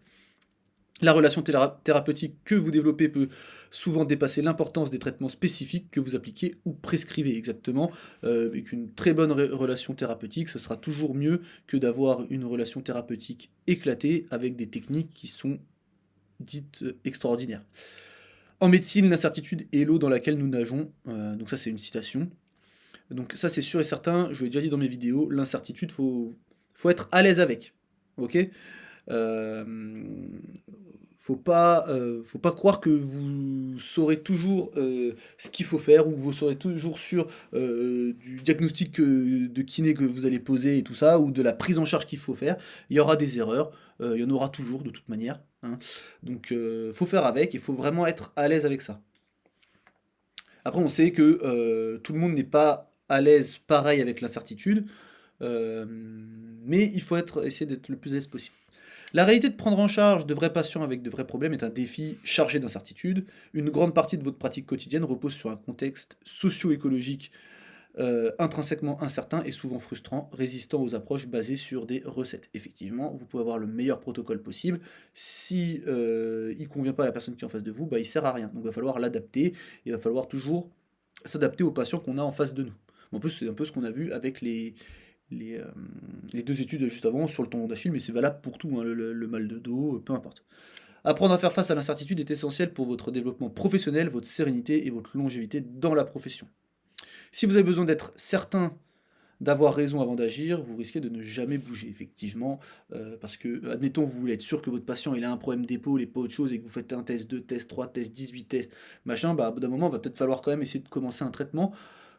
La relation thérapeutique que vous développez peut souvent dépasser l'importance des traitements spécifiques que vous appliquez ou prescrivez exactement. Avec une très bonne relation thérapeutique, ce sera toujours mieux que d'avoir une relation thérapeutique éclatée avec des techniques qui sont dites extraordinaires. En médecine, l'incertitude est l'eau dans laquelle nous nageons. Donc ça c'est une citation. Donc ça c'est sûr et certain, je l'ai déjà dit dans mes vidéos, l'incertitude, faut être à l'aise avec. Ok. Euh, faut pas croire que vous saurez toujours ce qu'il faut faire ou que vous serez toujours sûr du diagnostic de kiné que vous allez poser et tout ça, ou de la prise en charge qu'il faut faire. Il y aura des erreurs, il y en aura toujours de toute manière, hein. Donc faut faire avec, il faut vraiment être à l'aise avec ça. Après, on sait que tout le monde n'est pas à l'aise pareil avec l'incertitude, euh, mais il faut essayer d'être le plus à l'aise possible. La réalité de prendre en charge de vrais patients avec de vrais problèmes est un défi chargé d'incertitudes. Une grande partie de votre pratique quotidienne repose sur un contexte socio-écologique intrinsèquement incertain et souvent frustrant, résistant aux approches basées sur des recettes. Effectivement, vous pouvez avoir le meilleur protocole possible. Si il convient pas à la personne qui est en face de vous, bah, il sert à rien. Donc il va falloir l'adapter. Il va falloir toujours s'adapter aux patients qu'on a en face de nous. En plus, c'est un peu ce qu'on a vu avec les, euh, les deux études juste avant sur le tendon d'Achille, mais c'est valable pour tout, hein, le mal de dos, peu importe. Apprendre à faire face à l'incertitude est essentiel pour votre développement professionnel, votre sérénité et votre longévité dans la profession. Si vous avez besoin d'être certain d'avoir raison avant d'agir, vous risquez de ne jamais bouger, effectivement, parce que, admettons, vous voulez être sûr que votre patient il a un problème d'épaule et pas autre chose, et que vous faites un test, deux tests, trois tests, 18 tests, machin, bah, au bout d'un moment, il va peut-être falloir quand même essayer de commencer un traitement.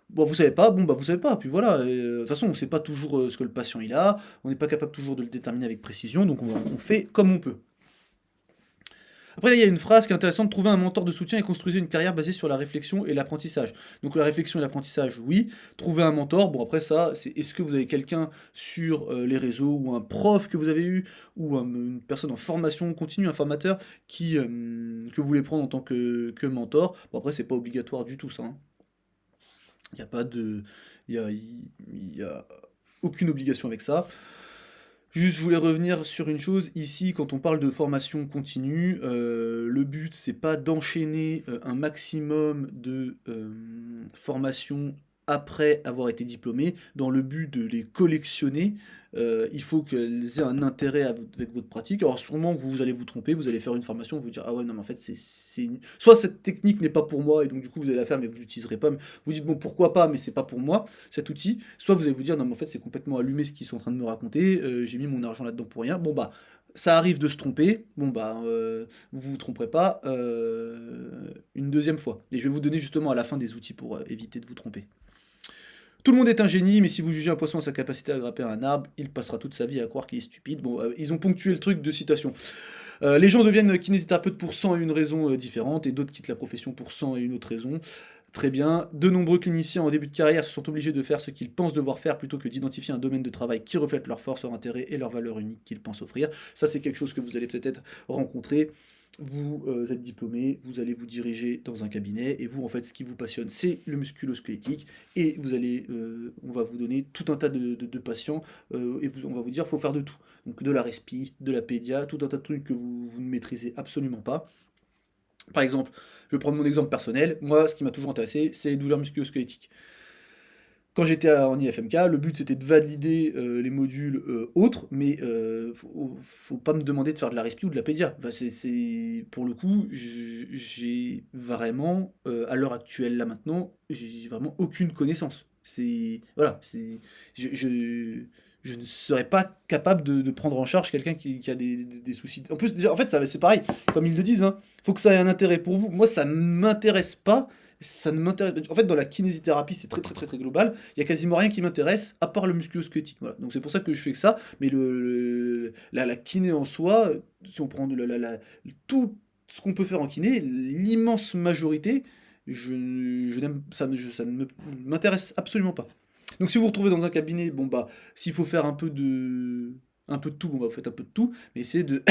Bon, vous savez pas, bon, bah, vous savez pas, puis voilà, de toute façon, on sait pas toujours ce que le patient il a, on n'est pas capable toujours de le déterminer avec précision, donc on fait comme on peut. Après, là, il y a une phrase qui est intéressante, trouver un mentor de soutien et construisez une carrière basée sur la réflexion et l'apprentissage. Donc la réflexion et l'apprentissage, oui. Trouver un mentor, bon après ça, c'est est-ce que vous avez quelqu'un sur les réseaux, ou un prof que vous avez eu, ou une personne en formation continue, un formateur, que vous voulez prendre en tant que mentor. Bon après, c'est pas obligatoire du tout ça, hein. Il n'y a pas de... Il y a aucune obligation avec ça. Juste, je voulais revenir sur une chose. Ici, quand on parle de formation continue, le but, c'est pas d'enchaîner un maximum de formations après avoir été diplômé, dans le but de les collectionner. Il faut qu'elles aient un intérêt avec votre pratique. Alors, sûrement que vous allez vous tromper, vous allez faire une formation, vous dire, ah ouais, non, mais en fait, soit cette technique n'est pas pour moi, et donc du coup, vous allez la faire, mais vous l'utiliserez pas. Vous dites, bon, pourquoi pas, mais c'est pas pour moi cet outil. Soit vous allez vous dire, non mais en fait c'est complètement allumé ce qu'ils sont en train de me raconter, j'ai mis mon argent là-dedans pour rien. Bon bah, ça arrive de se tromper, bon bah, vous vous tromperez pas une deuxième fois. Et je vais vous donner justement à la fin des outils pour éviter de vous tromper. Tout le monde est un génie, mais si vous jugez un poisson à sa capacité à grimper à un arbre, il passera toute sa vie à croire qu'il est stupide. Bon, ils ont ponctué le truc de citation. Les gens deviennent kinésithérapeutes pour 100 et une raison différente, et d'autres quittent la profession pour 100 et une autre raison. Très bien. De nombreux cliniciens en début de carrière se sont obligés de faire ce qu'ils pensent devoir faire plutôt que d'identifier un domaine de travail qui reflète leurs forces, leurs intérêts et leurs valeurs uniques qu'ils pensent offrir. Ça, c'est quelque chose que vous allez peut-être rencontrer. vous êtes diplômé, vous allez vous diriger dans un cabinet, et vous, en fait, ce qui vous passionne, c'est le musculo-squelettique, et on va vous donner tout un tas de patients, et on va vous dire, faut faire de tout. Donc de la respi, de la pédia, tout un tas de trucs que vous ne maîtrisez absolument pas. Par exemple, je vais prendre mon exemple personnel, moi, ce qui m'a toujours intéressé, c'est les douleurs musculo-squelettiques. Quand j'étais en IFMK, le but c'était de valider les modules autres, mais faut pas me demander de faire de la respi ou de la pédia. Enfin, pour le coup, j'ai vraiment, à l'heure actuelle, là maintenant, j'ai vraiment aucune connaissance. Voilà, je ne serais pas capable de prendre en charge quelqu'un qui a des soucis. En plus, déjà, en fait, c'est pareil, comme ils le disent, hein, faut que ça ait un intérêt pour vous. Moi, ça ne m'intéresse pas, ça ne m'intéresse. En fait, dans la kinésithérapie, c'est très très très très global. Il y a quasiment rien qui m'intéresse à part le musculo-squelettique. Voilà. Donc c'est pour ça que je fais que ça. Mais la kiné en soi, si on prend tout ce qu'on peut faire en kiné, l'immense majorité, je n'aime ça ne m'intéresse absolument pas. Donc si vous vous retrouvez dans un cabinet, bon bah, s'il faut faire un peu de tout, bon bah vous faites un peu de tout, mais essayez de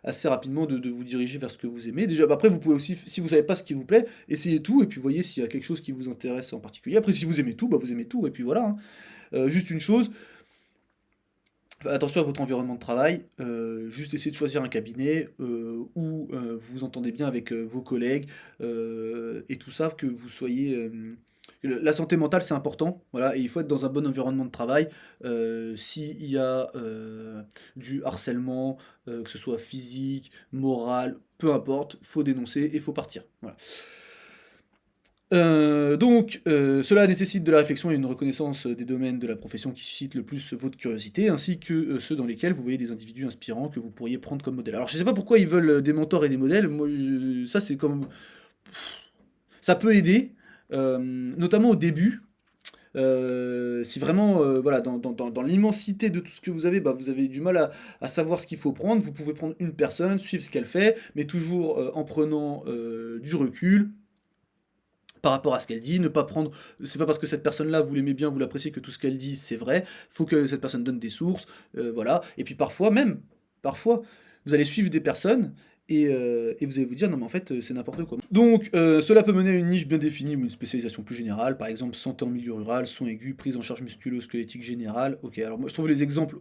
assez rapidement de vous diriger vers ce que vous aimez. Déjà, bah, après, vous pouvez aussi, si vous savez pas ce qui vous plaît, essayez tout, et puis voyez s'il y a quelque chose qui vous intéresse en particulier. Après, si vous aimez tout, bah vous aimez tout, et puis voilà, hein. Juste une chose, attention à votre environnement de travail, juste essayez de choisir un cabinet où vous vous entendez bien avec vos collègues, et tout ça, que vous soyez... la santé mentale, c'est important, voilà, et il faut être dans un bon environnement de travail. S'il y a du harcèlement, que ce soit physique, moral, peu importe, faut dénoncer et faut partir. Voilà. Cela nécessite de la réflexion et une reconnaissance des domaines de la profession qui suscitent le plus votre curiosité, ainsi que ceux dans lesquels vous voyez des individus inspirants que vous pourriez prendre comme modèle. Alors, je sais pas pourquoi ils veulent des mentors et des modèles. Moi, ça, c'est comme. Ça peut aider, notamment au début. Si vraiment, voilà, dans l'immensité de tout ce que vous avez, bah, vous avez du mal à savoir ce qu'il faut prendre, vous pouvez prendre une personne, suivre ce qu'elle fait, mais toujours en prenant du recul par rapport à ce qu'elle dit, ne pas prendre, c'est pas parce que cette personne-là, vous l'aimez bien, vous l'appréciez, que tout ce qu'elle dit, c'est vrai, faut que cette personne donne des sources, voilà, et puis parfois, vous allez suivre des personnes, et vous allez vous dire, non mais en fait, c'est n'importe quoi. Donc, cela peut mener à une niche bien définie ou une spécialisation plus générale, par exemple, santé en milieu rural, soins aigus, prise en charge musculo-squelettique générale, ok, alors moi je trouve les exemples,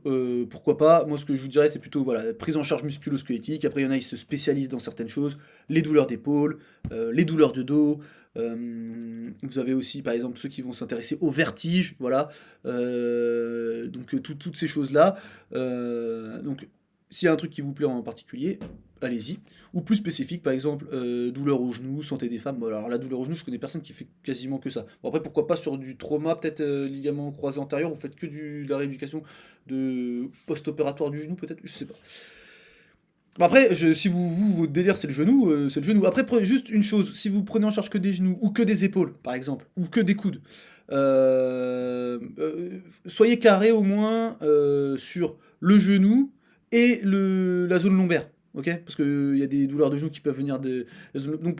pourquoi pas, moi ce que je vous dirais c'est plutôt, voilà, prise en charge musculo-squelettique, après il y en a, ils se spécialisent dans certaines choses, les douleurs d'épaule, les douleurs de dos, vous avez aussi, par exemple, ceux qui vont s'intéresser au vertige, voilà. Toutes ces choses-là. Donc, s'il y a un truc qui vous plaît en particulier, allez-y. Ou plus spécifique, par exemple, douleur au genou, santé des femmes. Bon, alors la douleur au genou, je connais personne qui fait quasiment que ça. Bon, après, pourquoi pas sur du trauma, peut-être ligament croisé antérieur, vous faites que de la rééducation de post-opératoire du genou, peut-être, je sais pas. Après, si votre délire c'est le genou, c'est le genou. Après, prenez juste une chose, si vous prenez en charge que des genoux, ou que des épaules, par exemple, ou que des coudes, soyez carré au moins sur le genou et la zone lombaire. Ok? Parce qu'il y a des douleurs de genoux qui peuvent venir de la zone. Donc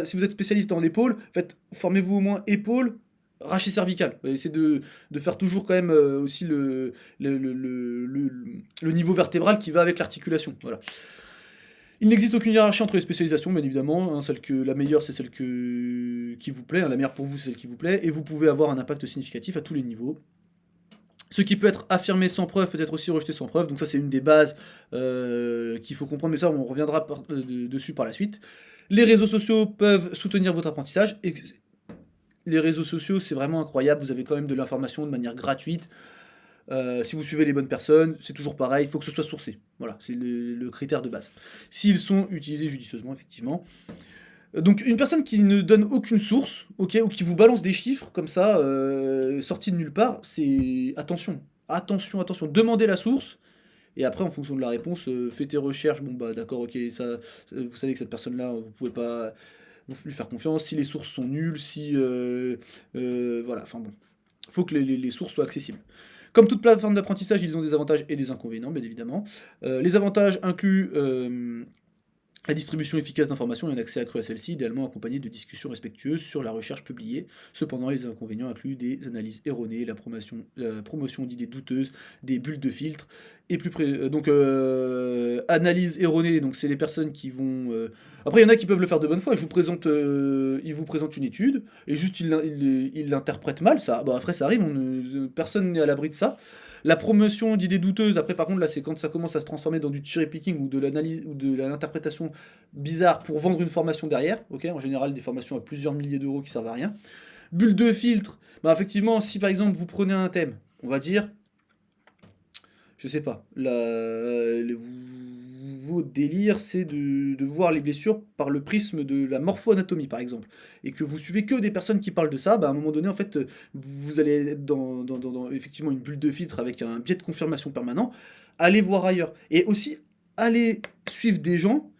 si vous êtes spécialiste en épaules, formez-vous au moins épaules, rachis cervical. Essayez de faire toujours quand même aussi le niveau vertébral qui va avec l'articulation. Voilà. Il n'existe aucune hiérarchie entre les spécialisations, bien évidemment, hein, la meilleure, c'est celle qui vous plaît, hein, la meilleure pour vous, c'est celle qui vous plaît, et vous pouvez avoir un impact significatif à tous les niveaux. Ce qui peut être affirmé sans preuve peut être aussi rejeté sans preuve, donc ça c'est une des bases qu'il faut comprendre, mais ça on reviendra dessus par la suite. Les réseaux sociaux peuvent soutenir votre apprentissage, et les réseaux sociaux c'est vraiment incroyable, vous avez quand même de l'information de manière gratuite. Si vous suivez les bonnes personnes, c'est toujours pareil, il faut que ce soit sourcé. Voilà, c'est le critère de base. S'ils sont utilisés judicieusement, effectivement. Donc une personne qui ne donne aucune source, ok, ou qui vous balance des chiffres comme ça, sortis de nulle part, c'est attention, attention, attention. Demandez la source, et après en fonction de la réponse, faites tes recherches. Bon bah d'accord, ok, vous savez que cette personne-là, vous pouvez pas lui faire confiance. Si les sources sont nulles, si voilà, enfin bon, faut que les sources soient accessibles. Comme toute plateforme d'apprentissage, ils ont des avantages et des inconvénients, bien évidemment. Les avantages incluent La distribution efficace d'informations et un accès accru à celle-ci, idéalement accompagné de discussions respectueuses sur la recherche publiée. Cependant, les inconvénients incluent des analyses erronées, la promotion d'idées douteuses, des bulles de filtre, et analyse erronée, donc c'est les personnes qui vont... Après, il y en a qui peuvent le faire de bonne foi. Ils vous présentent une étude, et juste ils l'interprètent mal, ça, bon, après ça arrive, personne n'est à l'abri de ça. La promotion d'idées douteuses, après par contre là c'est quand ça commence à se transformer dans du cherry picking ou de l'analyse ou de l'interprétation bizarre pour vendre une formation derrière, ok, en général des formations à plusieurs milliers d'euros qui servent à rien. Bulle de filtre, bah effectivement si par exemple vous prenez un thème, on va dire, je sais pas, votre délire c'est de voir les blessures par le prisme de la morpho-anatomie par exemple, et que vous suivez que des personnes qui parlent de ça, bah à un moment donné en fait vous allez être dans effectivement une bulle de filtre avec un biais de confirmation permanent, allez voir ailleurs. Et aussi allez suivre des gens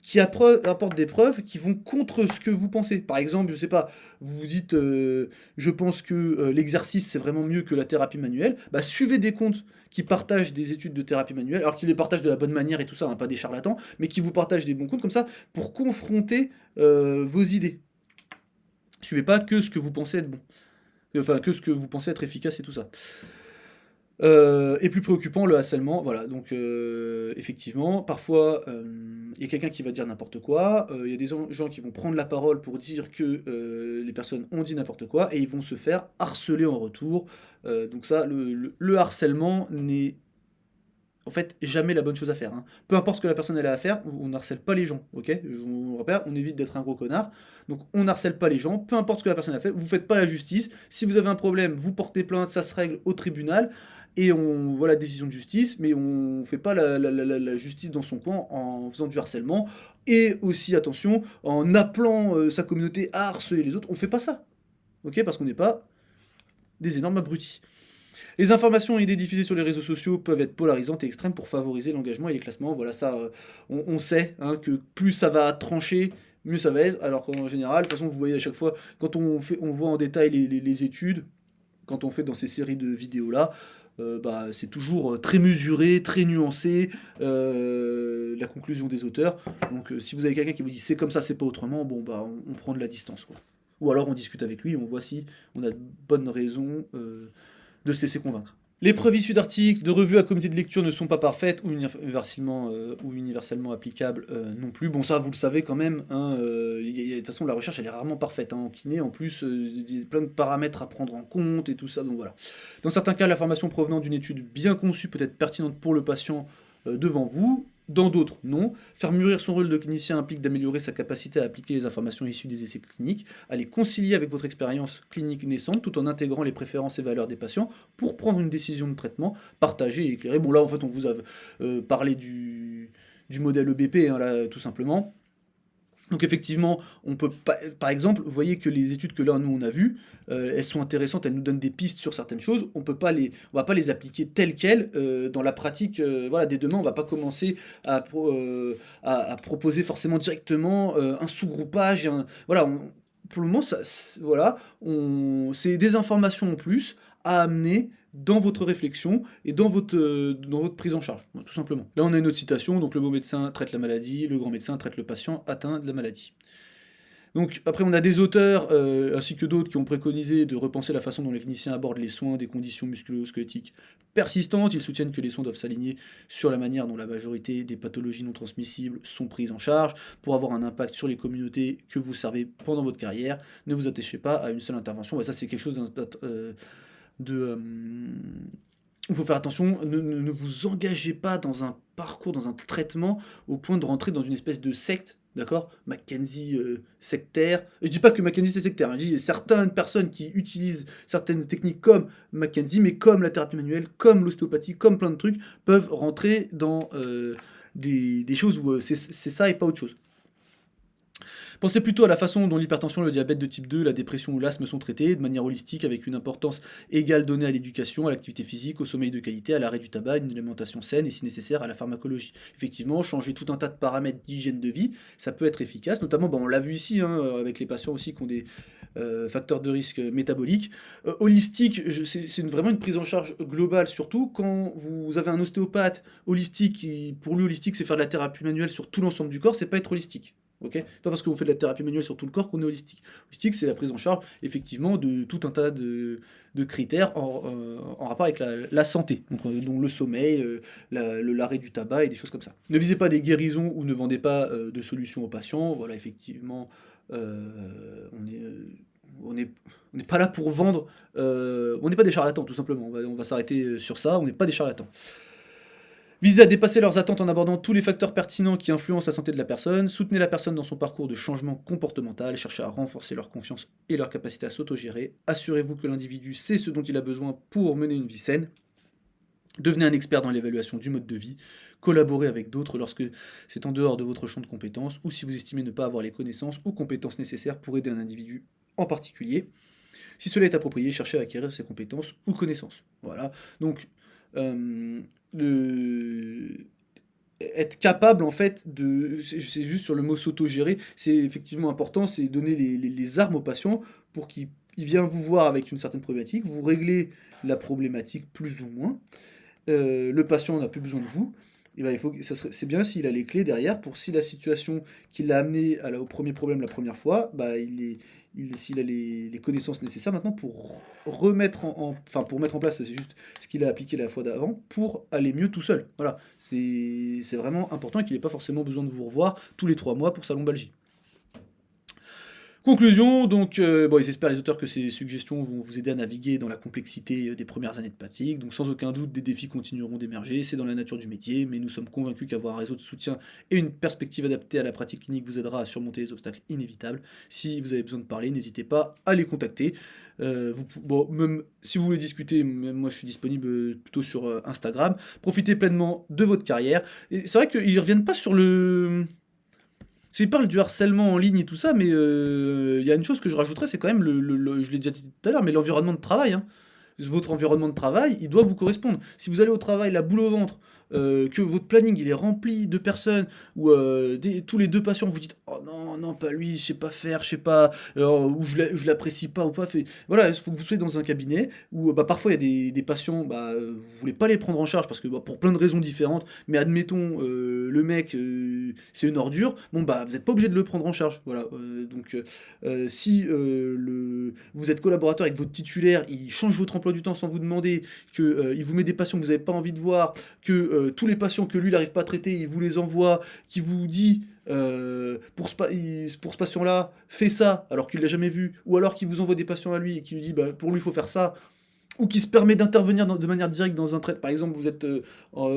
qui apportent des preuves qui vont contre ce que vous pensez. Par exemple, je sais pas, vous vous dites je pense que l'exercice c'est vraiment mieux que la thérapie manuelle, bah suivez des comptes qui partagent des études de thérapie manuelle, alors qu'ils les partagent de la bonne manière et tout ça, hein, pas des charlatans, mais qui vous partagent des bons comptes comme ça pour confronter vos idées. Suivez pas que ce que vous pensez être bon. Enfin, que ce que vous pensez être efficace et tout ça. Et plus préoccupant, le harcèlement, voilà, donc effectivement, parfois, il y a quelqu'un qui va dire n'importe quoi, il y a des gens qui vont prendre la parole pour dire que les personnes ont dit n'importe quoi, et ils vont se faire harceler en retour. Donc ça, le harcèlement n'est en fait jamais la bonne chose à faire, hein. Peu importe ce que la personne elle a à faire, on n'harcèle pas les gens, ok? Je vous rappelle, on évite d'être un gros connard, donc on n'harcèle pas les gens, peu importe ce que la personne a fait, vous faites pas la justice, si vous avez un problème, vous portez plainte, ça se règle au tribunal, et on voit la décision de justice, mais on fait pas la justice dans son coin en faisant du harcèlement, et aussi, attention, en appelant sa communauté à harceler les autres, on fait pas ça, ok? Parce qu'on n'est pas des énormes abrutis. Les informations et idées diffusées sur les réseaux sociaux peuvent être polarisantes et extrêmes pour favoriser l'engagement et les classements. Voilà, ça, on sait hein, que plus ça va trancher, mieux ça va être. Alors qu'en général, de toute façon, vous voyez à chaque fois, quand on voit en détail les études, quand on fait dans ces séries de vidéos-là, bah, c'est toujours très mesuré, très nuancé, la conclusion des auteurs. Donc si vous avez quelqu'un qui vous dit c'est comme ça, c'est pas autrement, bon, bah, on prend de la distance, quoi. Ou alors on discute avec lui, on voit si on a de bonnes raisons de se laisser convaincre. Les preuves issues d'articles, de revues à comité de lecture ne sont pas parfaites ou universellement applicables non plus. Bon, ça, vous le savez quand même. Hein, de toute façon, la recherche, elle est rarement parfaite. Hein, en kiné, en plus, il y a plein de paramètres à prendre en compte et tout ça. Donc voilà. Dans certains cas, l'information provenant d'une étude bien conçue peut être pertinente pour le patient devant vous. Dans d'autres, non. Faire mûrir son rôle de clinicien implique d'améliorer sa capacité à appliquer les informations issues des essais cliniques, à les concilier avec votre expérience clinique naissante, tout en intégrant les préférences et valeurs des patients pour prendre une décision de traitement partagée et éclairée. Bon, là, en fait, on vous a parlé du modèle EBP, hein, là, tout simplement. Donc effectivement, on peut pas, par exemple, vous voyez que les études que là nous on a vues, elles sont intéressantes, elles nous donnent des pistes sur certaines choses. On va pas les appliquer telles quelles dans la pratique. Voilà, dès demain, on va pas commencer à proposer forcément directement un sous-groupage. Voilà, pour le moment, voilà, c'est des informations en plus à amener dans votre réflexion et dans votre prise en charge, tout simplement. Là, on a une autre citation, donc le beau médecin traite la maladie, le grand médecin traite le patient atteint de la maladie. Donc après, on a des auteurs, ainsi que d'autres, qui ont préconisé de repenser la façon dont les cliniciens abordent les soins des conditions musculo-squelettiques persistantes. Ils soutiennent que les soins doivent s'aligner sur la manière dont la majorité des pathologies non transmissibles sont prises en charge pour avoir un impact sur les communautés que vous servez pendant votre carrière. Ne vous attachez pas à une seule intervention. Ça, c'est quelque chose il faut faire attention, ne vous engagez pas dans un parcours, dans un traitement, au point de rentrer dans une espèce de secte, d'accord? Mackenzie sectaire. Je dis pas que Mackenzie c'est sectaire, hein, je dis certaines personnes qui utilisent certaines techniques comme Mackenzie, mais comme la thérapie manuelle, comme l'ostéopathie, comme plein de trucs, peuvent rentrer dans des choses où c'est ça et pas autre chose. Pensez plutôt à la façon dont l'hypertension, le diabète de type 2, la dépression ou l'asthme sont traités, de manière holistique, avec une importance égale donnée à l'éducation, à l'activité physique, au sommeil de qualité, à l'arrêt du tabac, à une alimentation saine et si nécessaire à la pharmacologie. Effectivement, changer tout un tas de paramètres d'hygiène de vie, ça peut être efficace, notamment, on l'a vu ici, hein, avec les patients aussi qui ont des facteurs de risque métaboliques. Holistique, c'est vraiment une prise en charge globale, surtout quand vous avez un ostéopathe holistique, qui, pour lui holistique c'est faire de la thérapie manuelle sur tout l'ensemble du corps, c'est pas être holistique. Ok, c'est pas parce que vous faites de la thérapie manuelle sur tout le corps qu'on est holistique. Holistique, c'est la prise en charge, effectivement, de tout un tas de critères en rapport avec la santé, donc le sommeil, l'arrêt du tabac et des choses comme ça. Ne visez pas des guérisons ou ne vendez pas de solutions aux patients. Voilà, effectivement, on est. On n'est pas là pour vendre, on n'est pas des charlatans, tout simplement. On va s'arrêter sur ça, on n'est pas des charlatans. Visez à dépasser leurs attentes en abordant tous les facteurs pertinents qui influencent la santé de la personne, soutenez la personne dans son parcours de changement comportemental, cherchez à renforcer leur confiance et leur capacité à s'autogérer, assurez-vous que l'individu sait ce dont il a besoin pour mener une vie saine, devenez un expert dans l'évaluation du mode de vie, collaborez avec d'autres lorsque c'est en dehors de votre champ de compétences ou si vous estimez ne pas avoir les connaissances ou compétences nécessaires pour aider un individu en particulier. Si cela est approprié, cherchez à acquérir ces compétences ou connaissances. Voilà, donc de être capable en fait de, c'est juste sur le mot s'autogérer, c'est effectivement important, c'est donner les armes au patient pour qu'il vienne vous voir avec une certaine problématique, vous réglez la problématique plus ou moins, le patient n'a plus besoin de vous, et ben, c'est bien s'il a les clés derrière pour si la situation qui l'a amené au premier problème la première fois, bah, s'il a les connaissances nécessaires maintenant pour remettre enfin pour mettre en place, c'est juste ce qu'il a appliqué la fois d'avant, pour aller mieux tout seul. Voilà, c'est vraiment important et qu'il n'ait pas forcément besoin de vous revoir tous les 3 mois pour sa lombalgie. Conclusion, donc, ils espèrent les auteurs que ces suggestions vont vous aider à naviguer dans la complexité des premières années de pratique. Donc sans aucun doute, des défis continueront d'émerger, c'est dans la nature du métier, mais nous sommes convaincus qu'avoir un réseau de soutien et une perspective adaptée à la pratique clinique vous aidera à surmonter les obstacles inévitables. Si vous avez besoin de parler, n'hésitez pas à les contacter. Même si vous voulez discuter, même moi je suis disponible plutôt sur Instagram. Profitez pleinement de votre carrière. Et c'est vrai qu'ils reviennent pas sur le... Ils parlent du harcèlement en ligne et tout ça, mais il y a une chose que je rajouterais, c'est quand même, je l'ai déjà dit tout à l'heure, mais l'environnement de travail, hein. Votre environnement de travail, il doit vous correspondre. Si vous allez au travail la boule au ventre, que votre planning il est rempli de personnes, ou tous les 2 patients vous dites oh non, non, pas lui, je sais pas faire, je sais pas, ou je l'apprécie pas, ou pas. Voilà, il faut que vous soyez dans un cabinet où parfois il y a des patients, vous voulez pas les prendre en charge parce que pour plein de raisons différentes, mais admettons, le mec, c'est une ordure, bon vous n'êtes pas obligé de le prendre en charge. Voilà, donc si vous êtes collaborateur avec votre titulaire, il change votre emploi du temps sans vous demander, qu'il vous met des patients que vous n'avez pas envie de voir, que tous les patients que lui n'arrive pas à traiter, il vous les envoie, qui vous dit pour ce patient-là, fais ça alors qu'il l'a jamais vu, ou alors qu'il vous envoie des patients à lui et qui lui dit pour lui il faut faire ça, ou qui se permet d'intervenir de manière directe dans un traitement. Par exemple, vous êtes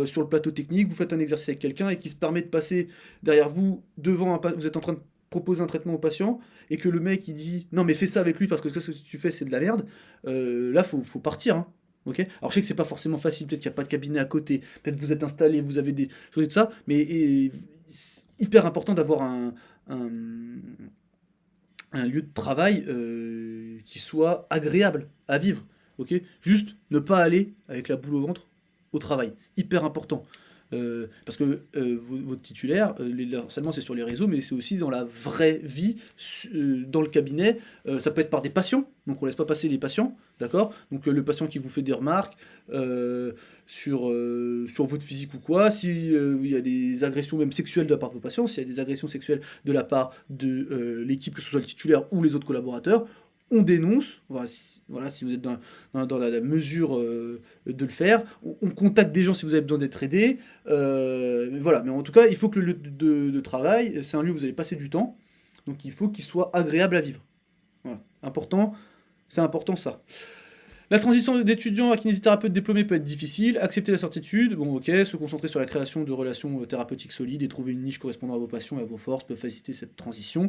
sur le plateau technique, vous faites un exercice avec quelqu'un et qui se permet de passer derrière vous, vous êtes en train de proposer un traitement au patient, et que le mec il dit non mais fais ça avec lui parce que ce que tu fais c'est de la merde, là faut partir, hein. Ok. Alors je sais que c'est pas forcément facile, peut-être qu'il n'y a pas de cabinet à côté, peut-être vous êtes installé, vous avez des choses et tout ça, mais c'est hyper important d'avoir un, un lieu de travail qui soit agréable à vivre. Ok. Juste ne pas aller avec la boule au ventre au travail. Hyper important. Parce que votre titulaire, le harcèlement c'est sur les réseaux, mais c'est aussi dans la vraie vie, dans le cabinet. Ça peut être par des patients, donc on laisse pas passer les patients, d'accord. Donc le patient qui vous fait des remarques sur votre physique ou quoi, si il y a des agressions même sexuelles de la part de vos patients, s'il y a des agressions sexuelles de la part de l'équipe, que ce soit le titulaire ou les autres collaborateurs, on dénonce, voilà, si vous êtes dans la mesure de le faire, on contacte des gens si vous avez besoin d'être aidé, mais voilà, mais en tout cas, il faut que le lieu de travail, c'est un lieu où vous allez passer du temps, donc il faut qu'il soit agréable à vivre. Voilà, important, c'est important ça. La transition d'étudiant à kinésithérapeute diplômé peut être difficile, accepter la certitude, bon ok, se concentrer sur la création de relations thérapeutiques solides et trouver une niche correspondant à vos passions et à vos forces peut faciliter cette transition.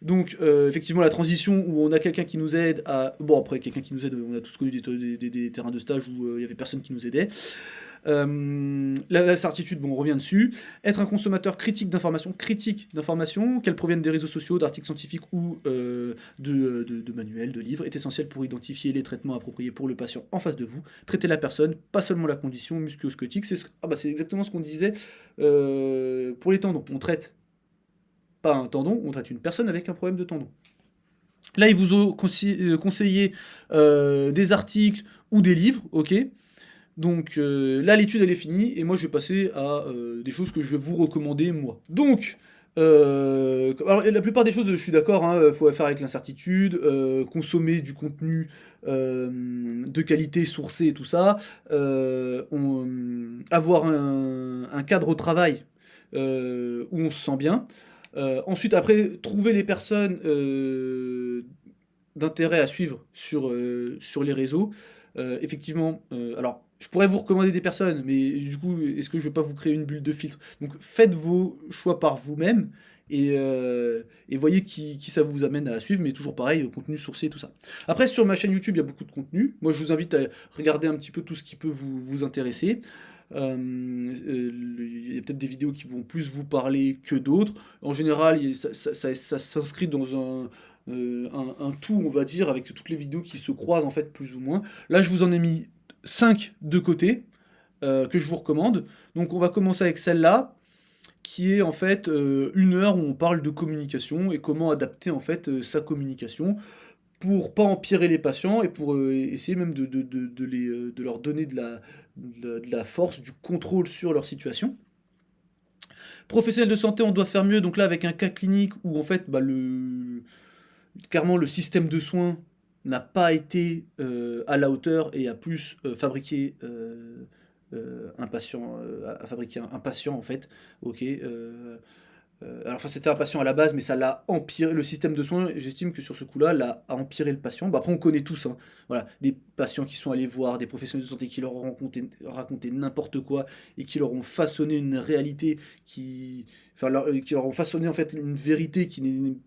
Donc effectivement la transition où on a quelqu'un qui nous aide à... Bon après quelqu'un qui nous aide, on a tous connu des terrains de stage où il y avait personne qui nous aidait. La certitude, bon, on revient dessus. Être un consommateur critique d'informations, qu'elles proviennent des réseaux sociaux, d'articles scientifiques ou de manuels, de livres, est essentiel pour identifier les traitements appropriés pour le patient en face de vous. Traiter la personne, pas seulement la condition musculo-squelettique. C'est exactement ce qu'on disait pour les tendons. On traite pas un tendon, on traite une personne avec un problème de tendon. Là, ils vous ont conseillé des articles ou des livres, ok. Donc là, l'étude, elle est finie, et moi, je vais passer à des choses que je vais vous recommander, moi. Donc, alors, la plupart des choses, je suis d'accord, hein, faut faire avec l'incertitude, consommer du contenu de qualité sourcé et tout ça, avoir un cadre au travail où on se sent bien. Ensuite, après, trouver les personnes d'intérêt à suivre sur les réseaux. Effectivement, alors, je pourrais vous recommander des personnes, mais du coup, est-ce que je vais pas vous créer une bulle de filtre? Donc, faites vos choix par vous-même et voyez qui ça vous amène à suivre, mais toujours pareil, contenu sourcé, tout ça. Après, sur ma chaîne YouTube, il y a beaucoup de contenu. Moi, je vous invite à regarder un petit peu tout ce qui peut vous intéresser. Il y a peut-être des vidéos qui vont plus vous parler que d'autres. En général, ça s'inscrit dans un tout, on va dire, avec toutes les vidéos qui se croisent en fait plus ou moins. Là, je vous en ai mis 5 de côté que je vous recommande. Donc, on va commencer avec celle-là, qui est en fait 1 heure où on parle de communication et comment adapter en fait sa communication pour pas empirer les patients et pour essayer même de leur donner de la force, du contrôle sur leur situation. Professionnel de santé, on doit faire mieux, donc là avec un cas clinique où en fait bah, clairement le système de soins n'a pas été à la hauteur et a plus fabriqué un patient, a fabriqué un patient en fait, ok. Alors, enfin, c'était un patient à la base, mais ça l'a empiré. Le système de soins, j'estime que sur ce coup-là, a empiré le patient. Bah, après, on connaît tous, hein. Voilà, des patients qui sont allés voir des professionnels de santé qui leur ont raconté n'importe quoi et qui leur ont façonné une réalité enfin, qui leur ont façonné en fait une vérité qui n'est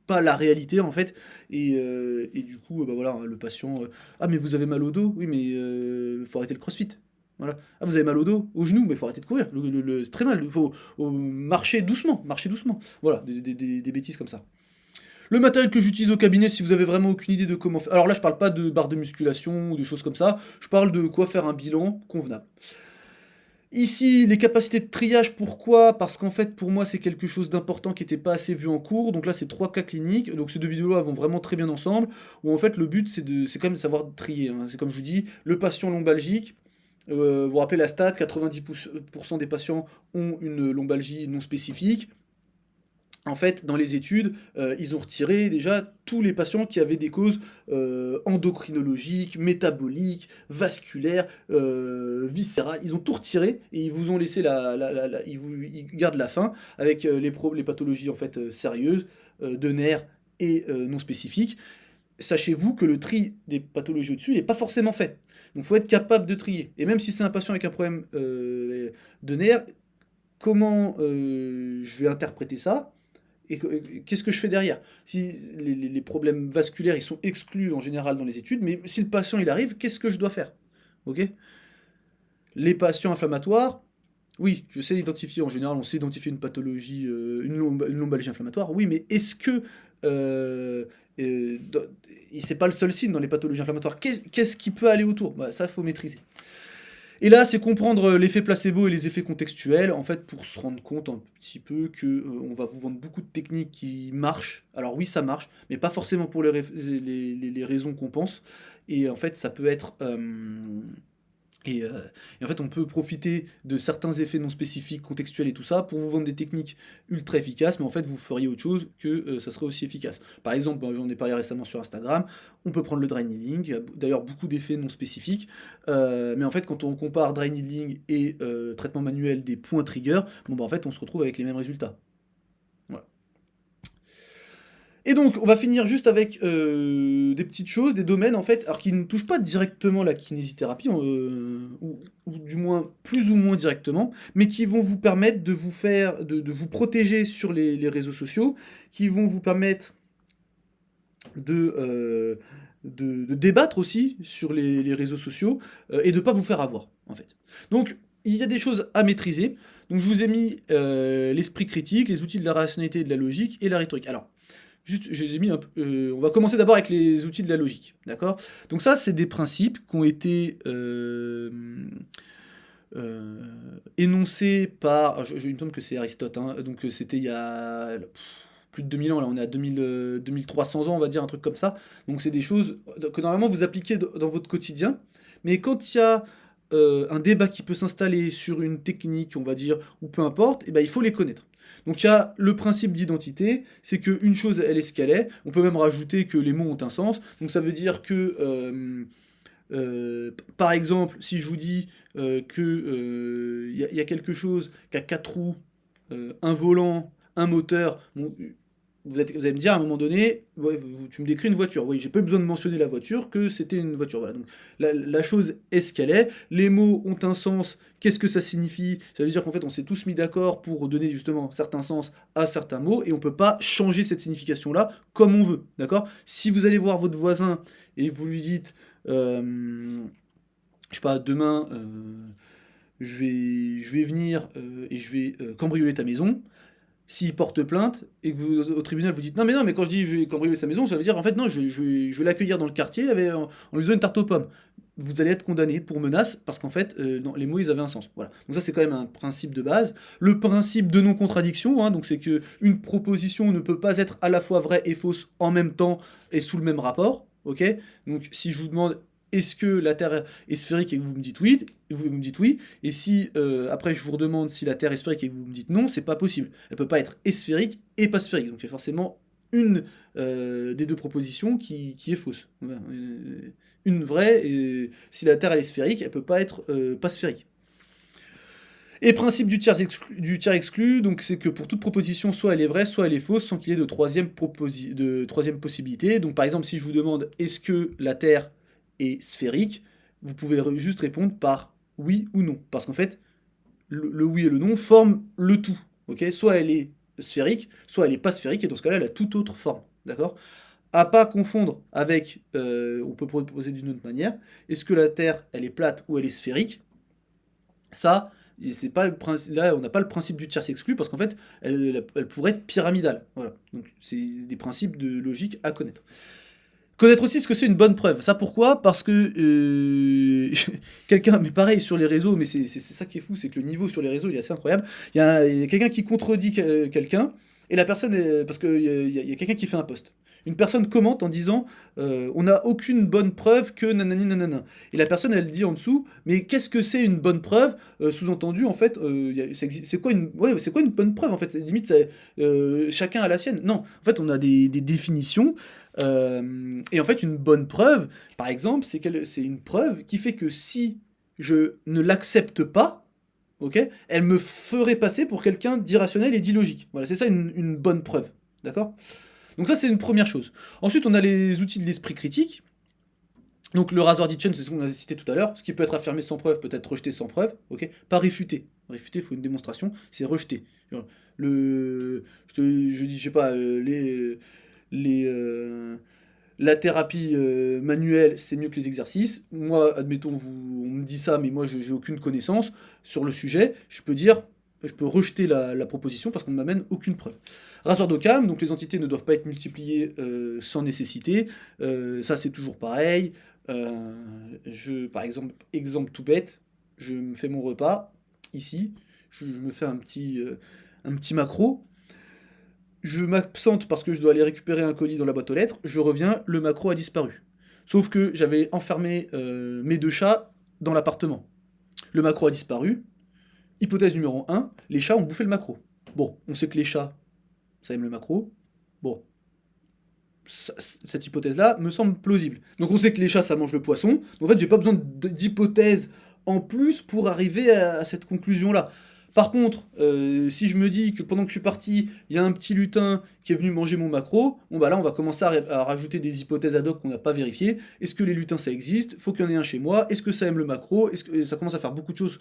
pas la réalité en fait. Et du coup, bah voilà, le patient, ah mais vous avez mal au dos, oui mais faut arrêter le crossfit. Voilà. Ah, vous avez mal au dos, au genou, mais il faut arrêter de courir. C'est très mal. Il faut marcher doucement, marcher doucement. Voilà, des bêtises comme ça. Le matériel que j'utilise au cabinet, si vous avez vraiment aucune idée de comment faire. Alors là, je parle pas de barre de musculation ou de choses comme ça. Je parle de quoi faire un bilan convenable. Ici, les capacités de triage, pourquoi? Parce qu'en fait, pour moi, c'est quelque chose d'important qui n'était pas assez vu en cours. Donc là, c'est 3 cas cliniques. Donc ces 2 vidéos-là vont vraiment très bien ensemble. Où en fait, le but, c'est quand même de savoir trier, hein. C'est comme je vous dis, le patient lombalgique. Vous vous rappelez la stat, 90% des patients ont une lombalgie non spécifique. En fait, dans les études, ils ont retiré déjà tous les patients qui avaient des causes endocrinologiques, métaboliques, vasculaires, viscérales. Ils ont tout retiré et ils vous ont laissé ils gardent la fin avec les pathologies en fait sérieuses de nerfs et non spécifiques. Sachez-vous que le tri des pathologies au-dessus n'est pas forcément fait. Donc il faut être capable de trier. Et même si c'est un patient avec un problème de nerfs, comment je vais interpréter ça? Et qu'est-ce que je fais derrière? Si les problèmes vasculaires, ils sont exclus en général dans les études, mais si le patient il arrive, qu'est-ce que je dois faire? Ok. Les patients inflammatoires, oui, je sais identifier, en général, on sait identifier une pathologie, une lombalgie inflammatoire, oui, mais est-ce que c'est pas le seul signe dans les pathologies inflammatoires? Qu'est-ce qui peut aller autour? Bah, ça, faut maîtriser. Et là, c'est comprendre l'effet placebo et les effets contextuels, en fait, pour se rendre compte un petit peu que on va vous vendre beaucoup de techniques qui marchent. Alors oui, ça marche, mais pas forcément pour les raisons qu'on pense. Et en fait, ça peut être et en fait, on peut profiter de certains effets non spécifiques, contextuels et tout ça, pour vous vendre des techniques ultra efficaces, mais en fait, vous feriez autre chose que ça serait aussi efficace. Par exemple, ben, j'en ai parlé récemment sur Instagram, on peut prendre le dry needling, il y a d'ailleurs beaucoup d'effets non spécifiques, mais en fait, quand on compare dry needling et traitement manuel des points trigger, bon, ben, en fait, on se retrouve avec les mêmes résultats. Voilà. Et donc, on va finir juste avec des petites choses, des domaines en fait, alors qui ne touchent pas directement la kinésithérapie, ou du moins plus ou moins directement, mais qui vont vous permettre de vous faire, de vous protéger sur les réseaux sociaux, qui vont vous permettre de, de débattre aussi sur les réseaux sociaux, et de ne pas vous faire avoir, en fait. Donc, il y a des choses à maîtriser. Donc, je vous ai mis l'esprit critique, les outils de la rationalité et de la logique, et la rhétorique. Alors, juste, je les ai mis un peu, on va commencer d'abord avec les outils de la logique, d'accord? Donc ça, c'est des principes qui ont été énoncés par, il me semble que c'est Aristote, hein, donc c'était il y a plus de 2000 ans, là on est à 2300 ans, on va dire, un truc comme ça. Donc c'est des choses que normalement vous appliquez dans votre quotidien, mais quand il y a un débat qui peut s'installer sur une technique, on va dire, ou peu importe, et ben, il faut les connaître. Donc il y a le principe d'identité, c'est qu'une chose, elle est ce qu'elle est. On peut même rajouter que les mots ont un sens. Donc ça veut dire que, par exemple, si je vous dis que y a quelque chose qui a quatre roues, un volant, un moteur, bon, vous allez me dire à un moment donné, ouais, tu me décris une voiture. Oui, j'ai pas eu besoin de mentionner la voiture, que c'était une voiture. Voilà, donc la chose est ce qu'elle est. Les mots ont un sens. Qu'est-ce que ça signifie? Ça veut dire qu'en fait, on s'est tous mis d'accord pour donner justement certains sens à certains mots, et on peut pas changer cette signification-là comme on veut. D'accord? Si vous allez voir votre voisin et vous lui dites, je sais pas, demain, je vais venir et je vais cambrioler ta maison. S'il porte plainte et que vous, au tribunal, vous dites non, mais quand je dis je vais cambrioler sa maison, ça veut dire en fait non, je vais l'accueillir dans le quartier en lui faisant une tarte aux pommes. Vous allez être condamné pour menace parce qu'en fait, non, les mots ils avaient un sens. Voilà. Donc ça c'est quand même un principe de base. Le principe de non-contradiction, hein, donc c'est que une proposition ne peut pas être à la fois vraie et fausse en même temps et sous le même rapport. Ok. Donc si je vous demande est-ce que la Terre est sphérique et que vous me dites oui, et si après je vous redemande si la Terre est sphérique et que vous me dites non, c'est pas possible. Elle peut pas être et sphérique et pas sphérique. Donc il y a forcément une des deux propositions qui est fausse. Voilà. Une vraie, et si la Terre elle est sphérique, elle peut pas être pas sphérique. Et principe du tiers exclu, donc c'est que pour toute proposition, soit elle est vraie, soit elle est fausse, sans qu'il y ait de troisième possibilité. Donc par exemple, si je vous demande est-ce que la Terre est sphérique, vous pouvez juste répondre par oui ou non. Parce qu'en fait, le oui et le non forment le tout. Ok, soit elle est sphérique, soit elle n'est pas sphérique, et dans ce cas-là, elle a toute autre forme. D'accord? À pas confondre avec, on peut proposer d'une autre manière, est-ce que la Terre, elle est plate ou elle est sphérique? Ça, c'est pas là, on n'a pas le principe du tiers exclu parce qu'en fait, elle pourrait être pyramidale. Voilà. Donc, c'est des principes de logique à connaître. Connaître aussi ce que c'est une bonne preuve. Ça pourquoi? Parce que quelqu'un, mais pareil sur les réseaux, mais c'est ça qui est fou, c'est que le niveau sur les réseaux il est assez incroyable. Il y a quelqu'un qui contredit quelqu'un, et la personne, parce qu'il y a quelqu'un qui fait un post. Une personne commente en disant on n'a aucune bonne preuve que nanani nanana. Et la personne elle dit en dessous mais qu'est-ce que c'est une bonne preuve? Sous-entendu en fait c'est quoi c'est quoi une bonne preuve en fait? Limite chacun a la sienne. Non, en fait on a des définitions. Et en fait, une bonne preuve, par exemple, c'est une preuve qui fait que si je ne l'accepte pas, ok, elle me ferait passer pour quelqu'un d'irrationnel et d'illogique. Voilà, c'est ça une bonne preuve. D'accord? Donc ça, c'est une première chose. Ensuite, on a les outils de l'esprit critique. Donc le rasoir d'Itchen, c'est ce qu'on a cité tout à l'heure. Ce qui peut être affirmé sans preuve peut être rejeté sans preuve. Ok, pas réfuté. Réfuté, il faut une démonstration. C'est rejeté. Genre, je dis, je sais pas, les, la thérapie manuelle, c'est mieux que les exercices. Moi, admettons, on me dit ça, mais moi, j'ai aucune connaissance sur le sujet. Je peux rejeter la proposition parce qu'on ne m'amène aucune preuve. Rasoir d'Occam, donc les entités ne doivent pas être multipliées sans nécessité. Ça, c'est toujours pareil. Par exemple tout bête, je me fais mon repas ici. Je me fais un petit macro. Je m'absente parce que je dois aller récupérer un colis dans la boîte aux lettres, je reviens, le macro a disparu. Sauf que j'avais enfermé mes deux chats dans l'appartement. Le macro a disparu. Hypothèse numéro 1, les chats ont bouffé le macro. Bon, on sait que les chats, ça aime le macro. Bon, cette hypothèse-là me semble plausible. Donc on sait que les chats, ça mange le poisson. Donc en fait, j'ai pas besoin d'hypothèse en plus pour arriver à cette conclusion-là. Par contre, si je me dis que pendant que je suis parti, il y a un petit lutin qui est venu manger mon macro, bon bah là on va commencer à rajouter des hypothèses ad hoc qu'on n'a pas vérifiées. Est-ce que les lutins ça existe? Faut qu'il y en ait un chez moi. Est-ce que ça aime le macro? Est-ce que ça commence à faire beaucoup de choses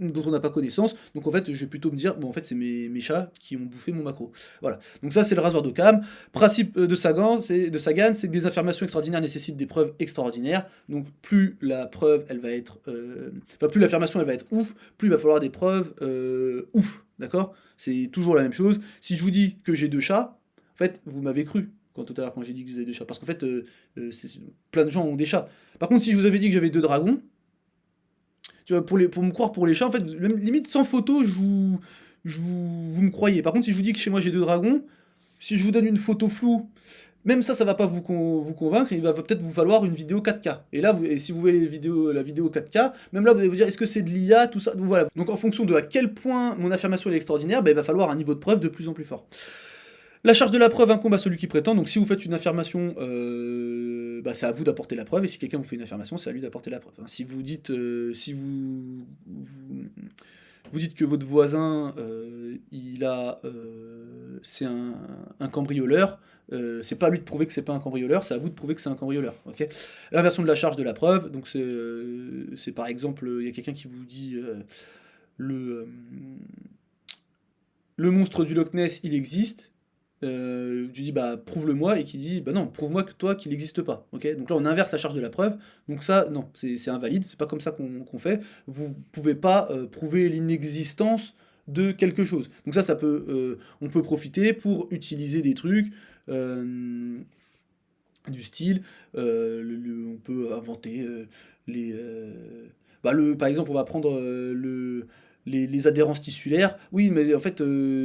dont on n'a pas connaissance, donc en fait je vais plutôt me dire, bon en fait c'est mes chats qui ont bouffé mon macro. Voilà, donc ça c'est le rasoir d'Occam. Principe de Sagan, c'est que des affirmations extraordinaires nécessitent des preuves extraordinaires, donc plus la preuve elle va être, enfin plus l'affirmation elle va être ouf, plus il va falloir des preuves ouf, d'accord? C'est toujours la même chose, si je vous dis que j'ai 2 chats, en fait vous m'avez cru, tout à l'heure quand j'ai dit que vous avez 2 chats, parce qu'en fait plein de gens ont des chats. Par contre si je vous avais dit que j'avais 2 dragons, tu vois, pour me croire pour les chats, en fait, même, limite sans photo, vous me croyez. Par contre, si je vous dis que chez moi j'ai 2 dragons, si je vous donne une photo floue, même ça va pas vous convaincre, il va peut-être vous falloir une vidéo 4K. Et là, et si vous voyez la vidéo 4K, même là, vous allez vous dire, est-ce que c'est de l'IA, tout ça. Donc voilà. Donc en fonction de à quel point mon affirmation est extraordinaire, ben, il va falloir un niveau de preuve de plus en plus fort. La charge de la preuve incombe à celui qui prétend, donc si vous faites une affirmation, bah, c'est à vous d'apporter la preuve, et si quelqu'un vous fait une affirmation, c'est à lui d'apporter la preuve. Hein. Si vous dites, vous dites que votre voisin, c'est un cambrioleur, c'est pas à lui de prouver que c'est pas un cambrioleur, c'est à vous de prouver que c'est un cambrioleur. Ok. L'inversion de la charge de la preuve, donc c'est par exemple, il y a quelqu'un qui vous dit le, euh, le monstre du Loch Ness, il existe. Tu dis bah prouve-le-moi et qui dit bah non, prouve-moi que toi qu'il n'existe pas. Ok. Donc là on inverse la charge de la preuve. Donc ça non, c'est invalide, c'est pas comme ça qu'on fait. Vous pouvez pas prouver l'inexistence de quelque chose. Donc ça on peut profiter pour utiliser des trucs du style, on peut inventer les, par exemple on va prendre les adhérences tissulaires. Oui, mais en fait,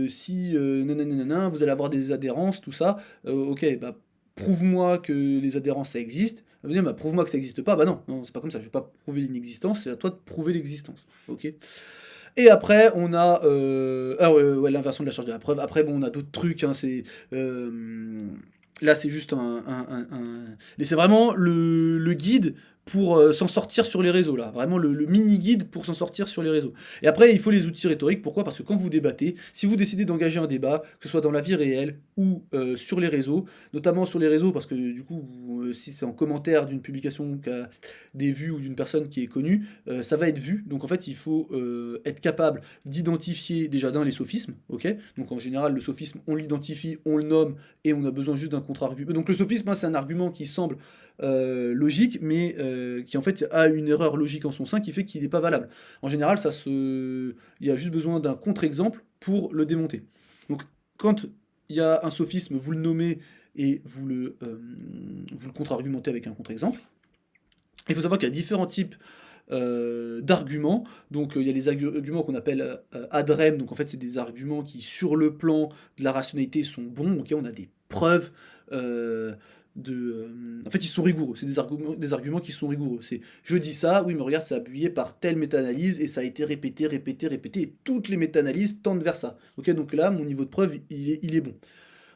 si nanana, vous allez avoir des adhérences, tout ça, ok, bah prouve-moi que les adhérences ça existe. Ça veut dire, bah, prouve-moi que ça n'existe pas. Bah non, non, c'est pas comme ça. Je vais pas prouver l'inexistence, c'est à toi de prouver l'existence. Ok. Et après, on a ouais, l'inversion de la charge de la preuve. Après, bon, on a d'autres trucs. Hein, là, c'est juste c'est vraiment le guide pour s'en sortir sur les réseaux, là. Vraiment le mini-guide pour s'en sortir sur les réseaux. Et après, il faut les outils rhétoriques. Pourquoi? Parce que quand vous débattez, si vous décidez d'engager un débat, que ce soit dans la vie réelle ou sur les réseaux, notamment sur les réseaux, parce que du coup, si c'est en commentaire d'une publication qui a des vues ou d'une personne qui est connue, ça va être vu. Donc en fait, il faut être capable d'identifier déjà les sophismes, ok? Donc en général, le sophisme, on l'identifie, on le nomme, et on a besoin juste d'un contre-argument. Donc le sophisme, hein, c'est un argument qui semble logique, mais qui en fait a une erreur logique en son sein qui fait qu'il n'est pas valable. En général, il y a juste besoin d'un contre-exemple pour le démonter. Donc quand il y a un sophisme, vous le nommez et vous le contre-argumentez avec un contre-exemple. Il faut savoir qu'il y a différents types d'arguments. Donc il y a les arguments qu'on appelle ad rem, donc en fait c'est des arguments qui sur le plan de la rationalité sont bons, ok, on a des preuves en fait ils sont rigoureux, c'est des arguments qui sont rigoureux. C'est je dis ça, oui mais regarde c'est appuyé par telle méta-analyse et ça a été répété, répété, répété, et toutes les méta-analyses tendent vers ça. Ok, donc là mon niveau de preuve il est bon.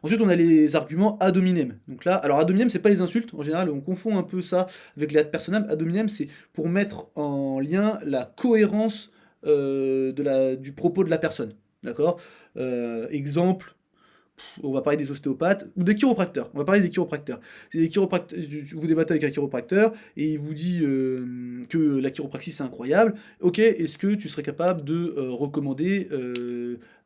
Ensuite, on a les arguments ad hominem. Donc là, alors ad hominem, c'est pas les insultes. En général, on confond un peu ça avec les ad personam. Ad hominem, c'est pour mettre en lien la cohérence du propos de la personne. D'accord. Exemple, on va parler des ostéopathes ou des chiropracteurs. On va parler des chiropracteurs. Vous débattez avec un chiropracteur et il vous dit que la chiropraxie c'est incroyable. Ok, est-ce que tu serais capable de recommander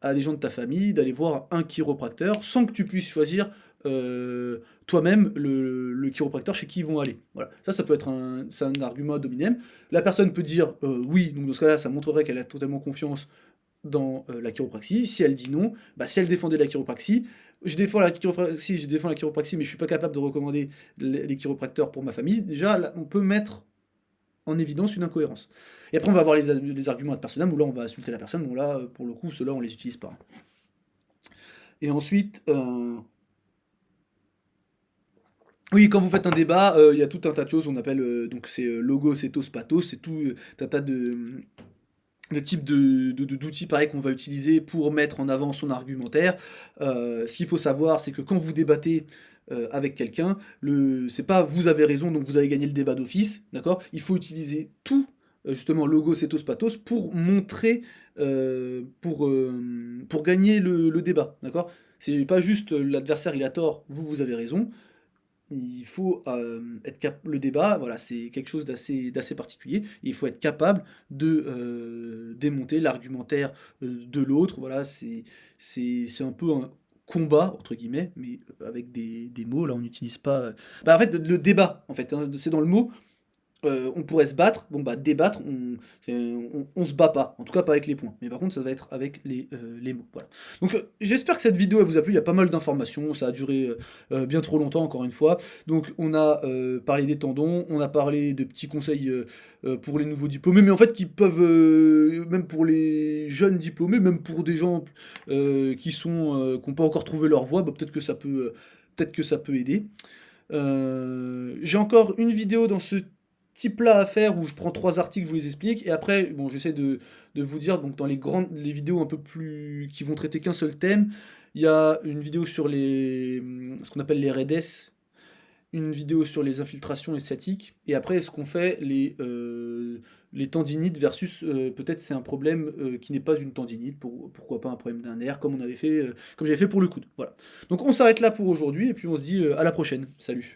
à des gens de ta famille d'aller voir un chiropracteur sans que tu puisses choisir toi-même le chiropracteur chez qui ils vont aller. Voilà. Ça peut être c'est un argument ad hominem. La personne peut dire oui, donc dans ce cas-là, ça montrerait qu'elle a totalement confiance dans la chiropraxie. Si elle dit non, bah, si elle défendait la chiropraxie, je défends la chiropraxie, mais je suis pas capable de recommander les chiropracteurs pour ma famille. Déjà, là, on peut mettre en évidence une incohérence. Et après, on va avoir les arguments ad personam, où là, on va insulter la personne. Bon, là, pour le coup, ceux-là, on les utilise pas. Et ensuite, oui, quand vous faites un débat, il y a tout un tas de choses, on appelle, donc c'est logos, ethos, pathos, c'est tout un tas de le type d'outils pareil qu'on va utiliser pour mettre en avant son argumentaire. Ce qu'il faut savoir, c'est que quand vous débattez avec quelqu'un, c'est pas vous avez raison, donc vous avez gagné le débat d'office, d'accord? Il faut utiliser tout, justement, logos, ethos, pathos, pour montrer, pour gagner le débat, d'accord? C'est pas juste l'adversaire il a tort, vous avez raison. il faut le débat, voilà, c'est quelque chose d'assez particulier. Et il faut être capable de démonter l'argumentaire de l'autre. Voilà, c'est un peu un combat, entre guillemets, mais avec des mots. Là, on n'utilise pas. Bah, en fait, le débat, en fait, hein, c'est dans le mot. On pourrait se battre, bon bah débattre, on se bat pas, en tout cas pas avec les poings, mais par contre ça va être avec les mots, voilà. Donc j'espère que cette vidéo elle vous a plu, il y a pas mal d'informations, ça a duré bien trop longtemps encore une fois. Donc on a parlé des tendons, on a parlé de petits conseils pour les nouveaux diplômés, mais en fait qui peuvent, même pour les jeunes diplômés, même pour des gens qui n'ont pas encore trouvé leur voie, bah, peut-être que ça peut aider. J'ai encore une vidéo dans ce type-là à faire où je prends 3 articles, je vous les explique, et après, bon, j'essaie de vous dire, donc dans les vidéos un peu plus qui vont traiter qu'un seul thème, il y a une vidéo sur ce qu'on appelle les REDS, une vidéo sur les infiltrations et sciatiques, et après, ce qu'on fait les tendinites versus peut-être c'est un problème qui n'est pas une tendinite, pourquoi pas un problème d'un nerf, comme j'avais fait pour le coude. Voilà. Donc on s'arrête là pour aujourd'hui, et puis on se dit à la prochaine. Salut.